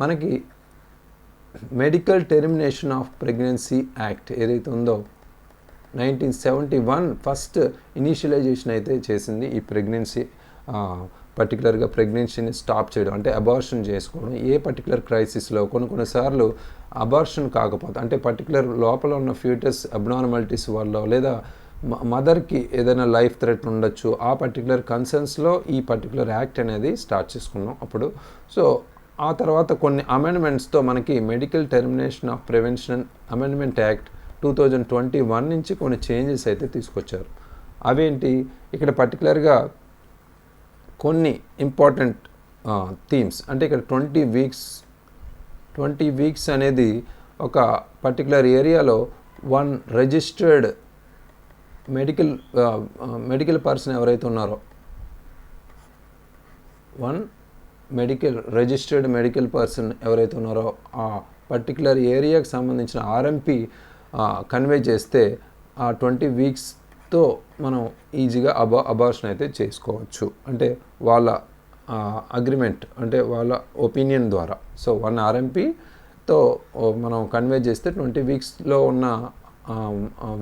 మనకి medical termination of pregnancy act ఏదైతే ఉందో 1971 ఫస్ట్ ఇనిషియలైజేషన్ అయితే చేసింది. ఈ ప్రెగ్నెన్సీ పర్టికులర్గా ప్రెగ్నెన్సీని స్టాప్ చేయడం అంటే అబార్షన్ చేసుకోవడం ఏ పర్టికులర్ క్రైసిస్లో కొన్నిసార్లు అబార్షన్ కాకపోతే అంటే పర్టికులర్ లోపల ఉన్న ఫ్యూటస్ అబ్నార్మాలిటీస్ వల్ల లేదా మదర్కి ఏదైనా లైఫ్ థ్రెట్ ఉండొచ్చు, ఆ పర్టికులర్ కన్సర్న్స్లో ఈ పర్టికులర్ యాక్ట్ అనేది స్టార్ట్ చేసుకున్నాం అప్పుడు. సో ఆ తర్వాత కొన్ని అమెండ్మెంట్స్తో మనకి medical termination of prevention amendment act 2021 నుంచి కొన్ని చేంజెస్ అయితే తీసుకొచ్చారు. అవేంటి, ఇక్కడ పర్టికులర్గా కొన్ని ఇంపార్టెంట్ థీమ్స్ అంటే ఇక్కడ 20 వీక్స్ అనేది ఒక పర్టికులర్ ఏరియాలో వన్ రిజిస్టర్డ్ మెడికల్ పర్సన్ ఎవరైతే ఉన్నారో రిజిస్టర్డ్ మెడికల్ పర్సన్ ఎవరైతే ఉన్నారో ఆ పర్టికులర్ ఏరియాకి సంబంధించిన ఆర్ఎంపీ కన్వే చేస్తే ఆ 20 వీక్స్తో మనం ఈజీగా అబార్షన్ అయితే చేసుకోవచ్చు. అంటే వాళ్ళ అగ్రిమెంట్ అంటే వాళ్ళ ఒపీనియన్ ద్వారా. సో 1 ఆర్ఎంపీతో మనం కన్వే చేస్తే 20 వీక్స్లో ఉన్న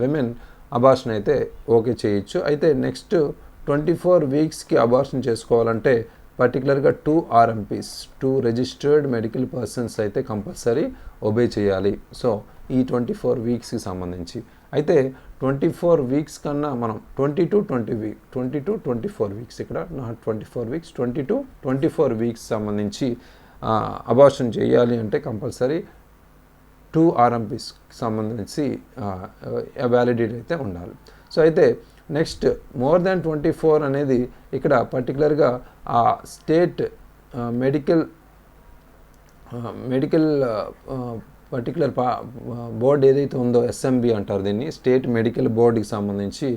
విమెన్ అబార్షన్ అయితే ఓకే చేయొచ్చు. అయితే నెక్స్ట్ 24 వీక్స్కి అబార్షన్ చేసుకోవాలంటే పర్టికులర్గా 2 RMPs 2 రిజిస్టర్డ్ మెడికల్ పర్సన్స్ అయితే కంపల్సరీ ఒబే చేయాలి. సో ఈ 24 వీక్స్కి సంబంధించి అయితే 24 వీక్స్ కన్నా మనం 20 to 24 వీక్స్, ఇక్కడ నాట్ 24 వీక్స్, 20 to 24 వీక్స్ సంబంధించి అబార్షన్ చేయాలి అంటే కంపల్సరీ 2 RMPs సంబంధించి వ్యాలిడిటీ అయితే ఉండాలి. సో అయితే నెక్స్ట్ మోర్ దాన్ 24 అనేది ఇక్కడ పర్టికులర్గా ఆ స్టేట్ మెడికల్ పర్టికులర్ బోర్డ్ ఏదైతే ఉందో SMB అంటారు దీన్ని, స్టేట్ మెడికల్ బోర్డుకి సంబంధించి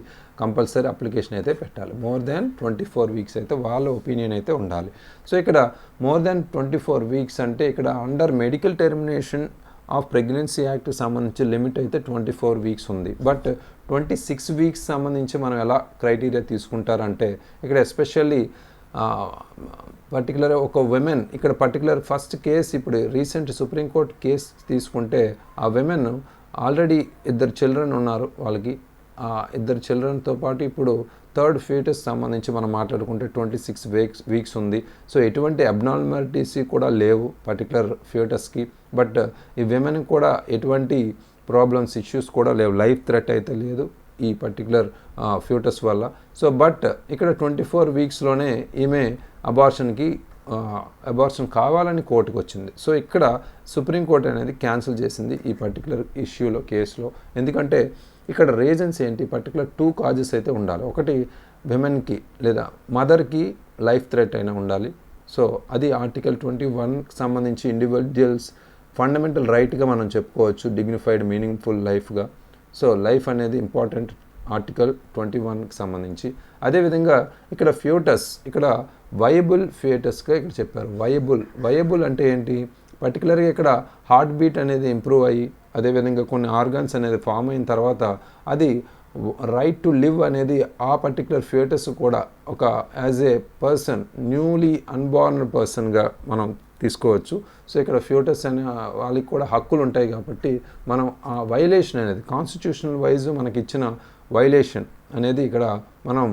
కంపల్సరీ అప్లికేషన్ అయితే పెట్టాలి. మోర్ దాన్ 24 వీక్స్ అయితే వాళ్ళ ఒపీనియన్ అయితే ఉండాలి. సో ఇక్కడ మోర్ దాన్ 24 వీక్స్ అంటే ఇక్కడ under medical termination of pregnancy act సంబంధించి లిమిట్ అయితే 24 వీక్స్ ఉంది. బట్ 26 వీక్స్ సంబంధించి మనం ఎలా క్రైటీరియా తీసుకుంటారంటే ఇక్కడ ఎస్పెషల్లీ పర్టికులర్ ఒక విమెన్, ఇక్కడ పర్టికులర్ ఫస్ట్ కేసు ఇప్పుడు రీసెంట్ సుప్రీంకోర్టు కేసు తీసుకుంటే ఆ విమెన్ ఆల్రెడీ 2 చిల్డ్రన్ ఉన్నారు వాళ్ళకి. 2 చిల్డ్రన్తో పాటు ఇప్పుడు 3rd ఫీటస్ సంబంధించి మనం మాట్లాడుకుంటే 26 వీక్స్ ఉంది. సో ఎటువంటి అబ్నార్మాలిటీస్ కూడా లేవు పర్టికులర్ ఫీటస్కి. బట్ ఈ విమెన్ కూడా ఎటువంటి ప్రాబ్లమ్స్ ఇష్యూస్ కూడా లేవు, లైఫ్ థ్రెట్ అయితే లేదు ఈ పర్టికులర్ ఫ్యూటస్ వల్ల. సో బట్ ఇక్కడ 24 వీక్స్లోనే ఈమె అబార్షన్ కావాలని కోర్టుకు వచ్చింది. సో ఇక్కడ సుప్రీంకోర్టు అనేది క్యాన్సిల్ చేసింది ఈ పర్టికులర్ ఇష్యూలో, కేసులో. ఎందుకంటే ఇక్కడ రీజన్స్ ఏంటి, పర్టికులర్ 2 కాజెస్ అయితే ఉండాలి. ఒకటి విమెన్కి లేదా మదర్కి లైఫ్ థ్రెట్ అయినా ఉండాలి. సో అది ఆర్టికల్ 21కి సంబంధించి ఇండివిజువల్స్ ఫండమెంటల్ రైట్గా మనం చెప్పుకోవచ్చు, డిగ్నిఫైడ్ మీనింగ్ఫుల్ లైఫ్గా. సో లైఫ్ అనేది ఇంపార్టెంట్ ఆర్టికల్ 21కి సంబంధించి. అదేవిధంగా ఇక్కడ ఫ్యూటస్, ఇక్కడ వయబుల్ ఫ్యూటస్గా ఇక్కడ చెప్పారు. వయబుల్ అంటే ఏంటి, పర్టికులర్గా ఇక్కడ హార్ట్ బీట్ అనేది ఇంప్రూవ్ అయ్యి అదేవిధంగా కొన్ని ఆర్గాన్స్ అనేది ఫామ్ అయిన తర్వాత అది రైట్ టు లివ్ అనేది ఆ పర్టికులర్ ఫ్యూటస్ కూడా ఒక as a person, newly unborn పర్సన్గా మనం తీసుకోవచ్చు. సో ఇక్కడ ఫ్యూటస్ అనే వాళ్ళకి కూడా హక్కులు ఉంటాయి కాబట్టి మనం ఆ వైలేషన్ అనేది కాన్స్టిట్యూషనల్ వైజ్ మనకి ఇచ్చిన వైలేషన్ అనేది ఇక్కడ మనం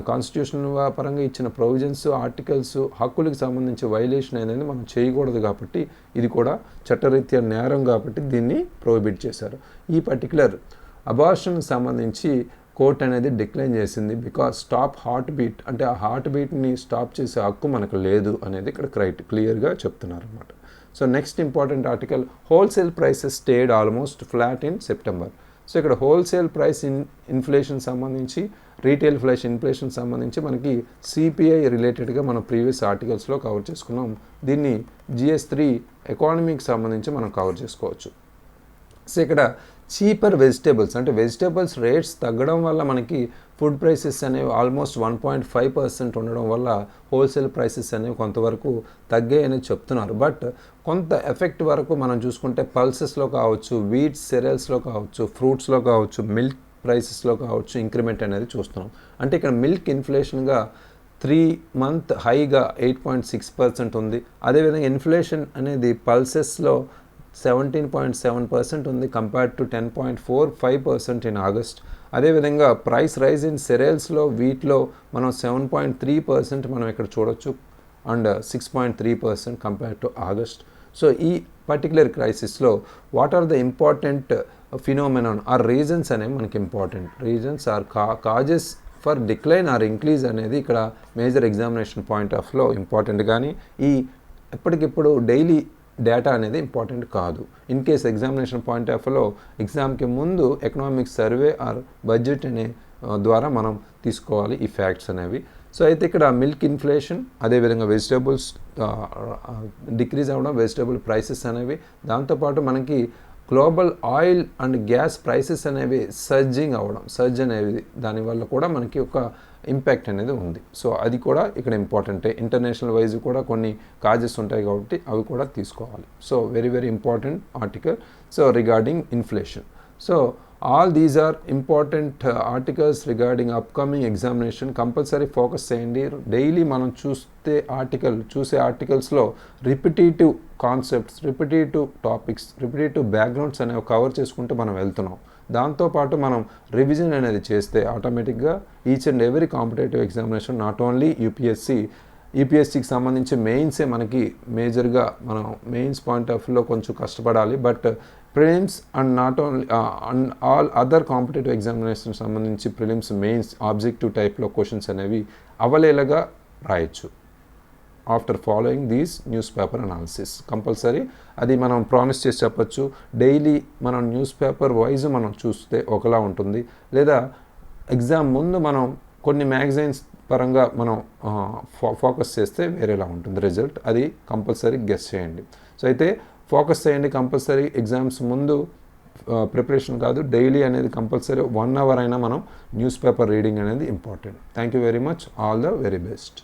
కాన్స్టిట్యూషనల్ పరంగా ఇచ్చిన ప్రొవిజన్స్, ఆర్టికల్స్, హక్కులకు సంబంధించి వైలేషన్ అనేది మనం చేయకూడదు కాబట్టి ఇది కూడా చట్టరీత్యా నేరం కాబట్టి దీన్ని ప్రొహిబిట్ చేశారు. ఈ పర్టికులర్ అబార్షన్కి సంబంధించి కోర్ట్ అనేది డిక్లైన్ చేసింది. బికాస్ స్టాప్ హార్ట్ బీట్ అంటే ఆ హార్ట్ బీట్ని స్టాప్ చేసే హక్కు మనకు లేదు అనేది ఇక్కడ క్లియర్గా చెప్తున్నారు అన్నమాట. So next important article, wholesale prices stayed almost flat in September. So ఇక్కడ హోల్సేల్ ప్రైస్ ఇన్ఫ్లేషన్ సంబంధించి, రీటైల్ ఇన్ఫ్లేషన్ సంబంధించి మనకి CPI రిలేటెడ్గా మనం ప్రీవియస్ ఆర్టికల్స్లో కవర్ చేసుకున్నాం. దీన్ని GS3 ఎకానమీకి సంబంధించి మనం కవర్ చేసుకోవచ్చు. సో ఇక్కడ చీపర్ వెజిటేబుల్స్ అంటే వెజిటేబుల్స్ రేట్స్ తగ్గడం వల్ల మనకి ఫుడ్ ప్రైసెస్ అనేవి ఆల్మోస్ట్ 1.5% ఉండడం వల్ల హోల్సేల్ ప్రైసెస్ అనేవి కొంతవరకు తగ్గాయి అనేది చెప్తున్నారు. బట్ కొంత ఎఫెక్ట్ వరకు మనం చూసుకుంటే పల్సెస్లో కావచ్చు, వీట్ సెరియల్స్లో కావచ్చు, ఫ్రూట్స్లో కావచ్చు, మిల్క్ ప్రైసెస్లో కావచ్చు ఇంక్రిమెంట్ అనేది చూస్తున్నాం. అంటే ఇక్కడ మిల్క్ ఇన్ఫ్లేషన్గా 3 month హైగా 8.6% ఉంది. అదేవిధంగా ఇన్ఫ్లేషన్ అనేది పల్సెస్లో 17.7% ఉంది కంపేర్డ్ టు 10.45% ఇన్ ఆగస్ట్. అదేవిధంగా ప్రైస్ రైజ్ ఇన్ సెరియల్స్లో, వీట్లో మనం 7.3% మనం ఇక్కడ చూడొచ్చు and 6.3% compared to August. So ఈ పర్టికులర్ క్రైసిస్లో what are the important phenomenon or reasons అనేవి మనకి important. Reasons or causes for decline or increase అనేది ఇక్కడ మేజర్ ఎగ్జామినేషన్ పాయింట్ ఆఫ్ లో ఇంపార్టెంట్. కానీ ఈ ఎప్పటికిప్పుడు డైలీ డేటా అనేది ఇంపార్టెంట్ కాదు. In case examination point of లో ఎగ్జామ్కి ముందు ఎకనామిక్ సర్వే ఆర్ బడ్జెట్ అనే ద్వారా మనం తీసుకోవాలి ఈ ఫ్యాక్ట్స్ అనేవి. సో అయితే ఇక్కడ మిల్క్ ఇన్ఫ్లేషన్, అదేవిధంగా వెజిటేబుల్స్ డిక్రీజ్ అవ్వడం, వెజిటేబుల్ ప్రైసెస్ అనేవి, దాంతోపాటు మనకి global oil and gas prices అనేవి సర్జ్ అనేవి దానివల్ల కూడా మనకి ఒక ఇంపాక్ట్ అనేది ఉంది. సో అది కూడా ఇక్కడ ఇంపార్టెంటే. ఇంటర్నేషనల్ వైజ్ కూడా కొన్ని కాజెస్ ఉంటాయి కాబట్టి అవి కూడా తీసుకోవాలి. So very very important article. So regarding inflation. So all these are important articles regarding upcoming examination. Compulsory focus చేయండి. డైలీ మనం చూసే ఆర్టికల్స్లో repetitive concepts, repetitive topics, repetitive backgrounds అనేవి కవర్ చేసుకుంటూ మనం వెళ్తున్నాం. దాంతోపాటు మనం రివిజన్ అనేది చేస్తే ఆటోమేటిక్గా each and every competitive examination, not only యూపీఎస్సీకి సంబంధించి మెయిన్సే మనకి మేజర్గా మనం మెయిన్స్ పాయింట్ ఆఫ్ వ్యూలో కొంచెం కష్టపడాలి. But prelims and not only all other competitive examination సంబంధించి ప్రిలిమ్స్ మెయిన్స్ ఆబ్జెక్టివ్ టైప్లో క్వశ్చన్స్ అనేవి అవలేలగా రాయొచ్చు after following these news paper analysis. Compulsory అది మనం ప్రామిస్ చేసి చెప్పచ్చు. డైలీ మనం న్యూస్ పేపర్ వైజ్ మనం చూస్తే ఒకలా ఉంటుంది, లేదా ఎగ్జామ్ ముందు మనం కొన్ని మ్యాగజైన్స్ పరంగా మనం ఫోకస్ చేస్తే వేరేలా ఉంటుంది రిజల్ట్. అది కంపల్సరీ గెస్ చేయండి. సో అయితే ఫోకస్ చేయండి కంపల్సరీ. ఎగ్జామ్స్ ముందు ప్రిపరేషన్ కాదు, డైలీ అనేది కంపల్సరీ 1 hour అయినా మనం న్యూస్ పేపర్ రీడింగ్ అనేది important. Thank you very much. All the very best.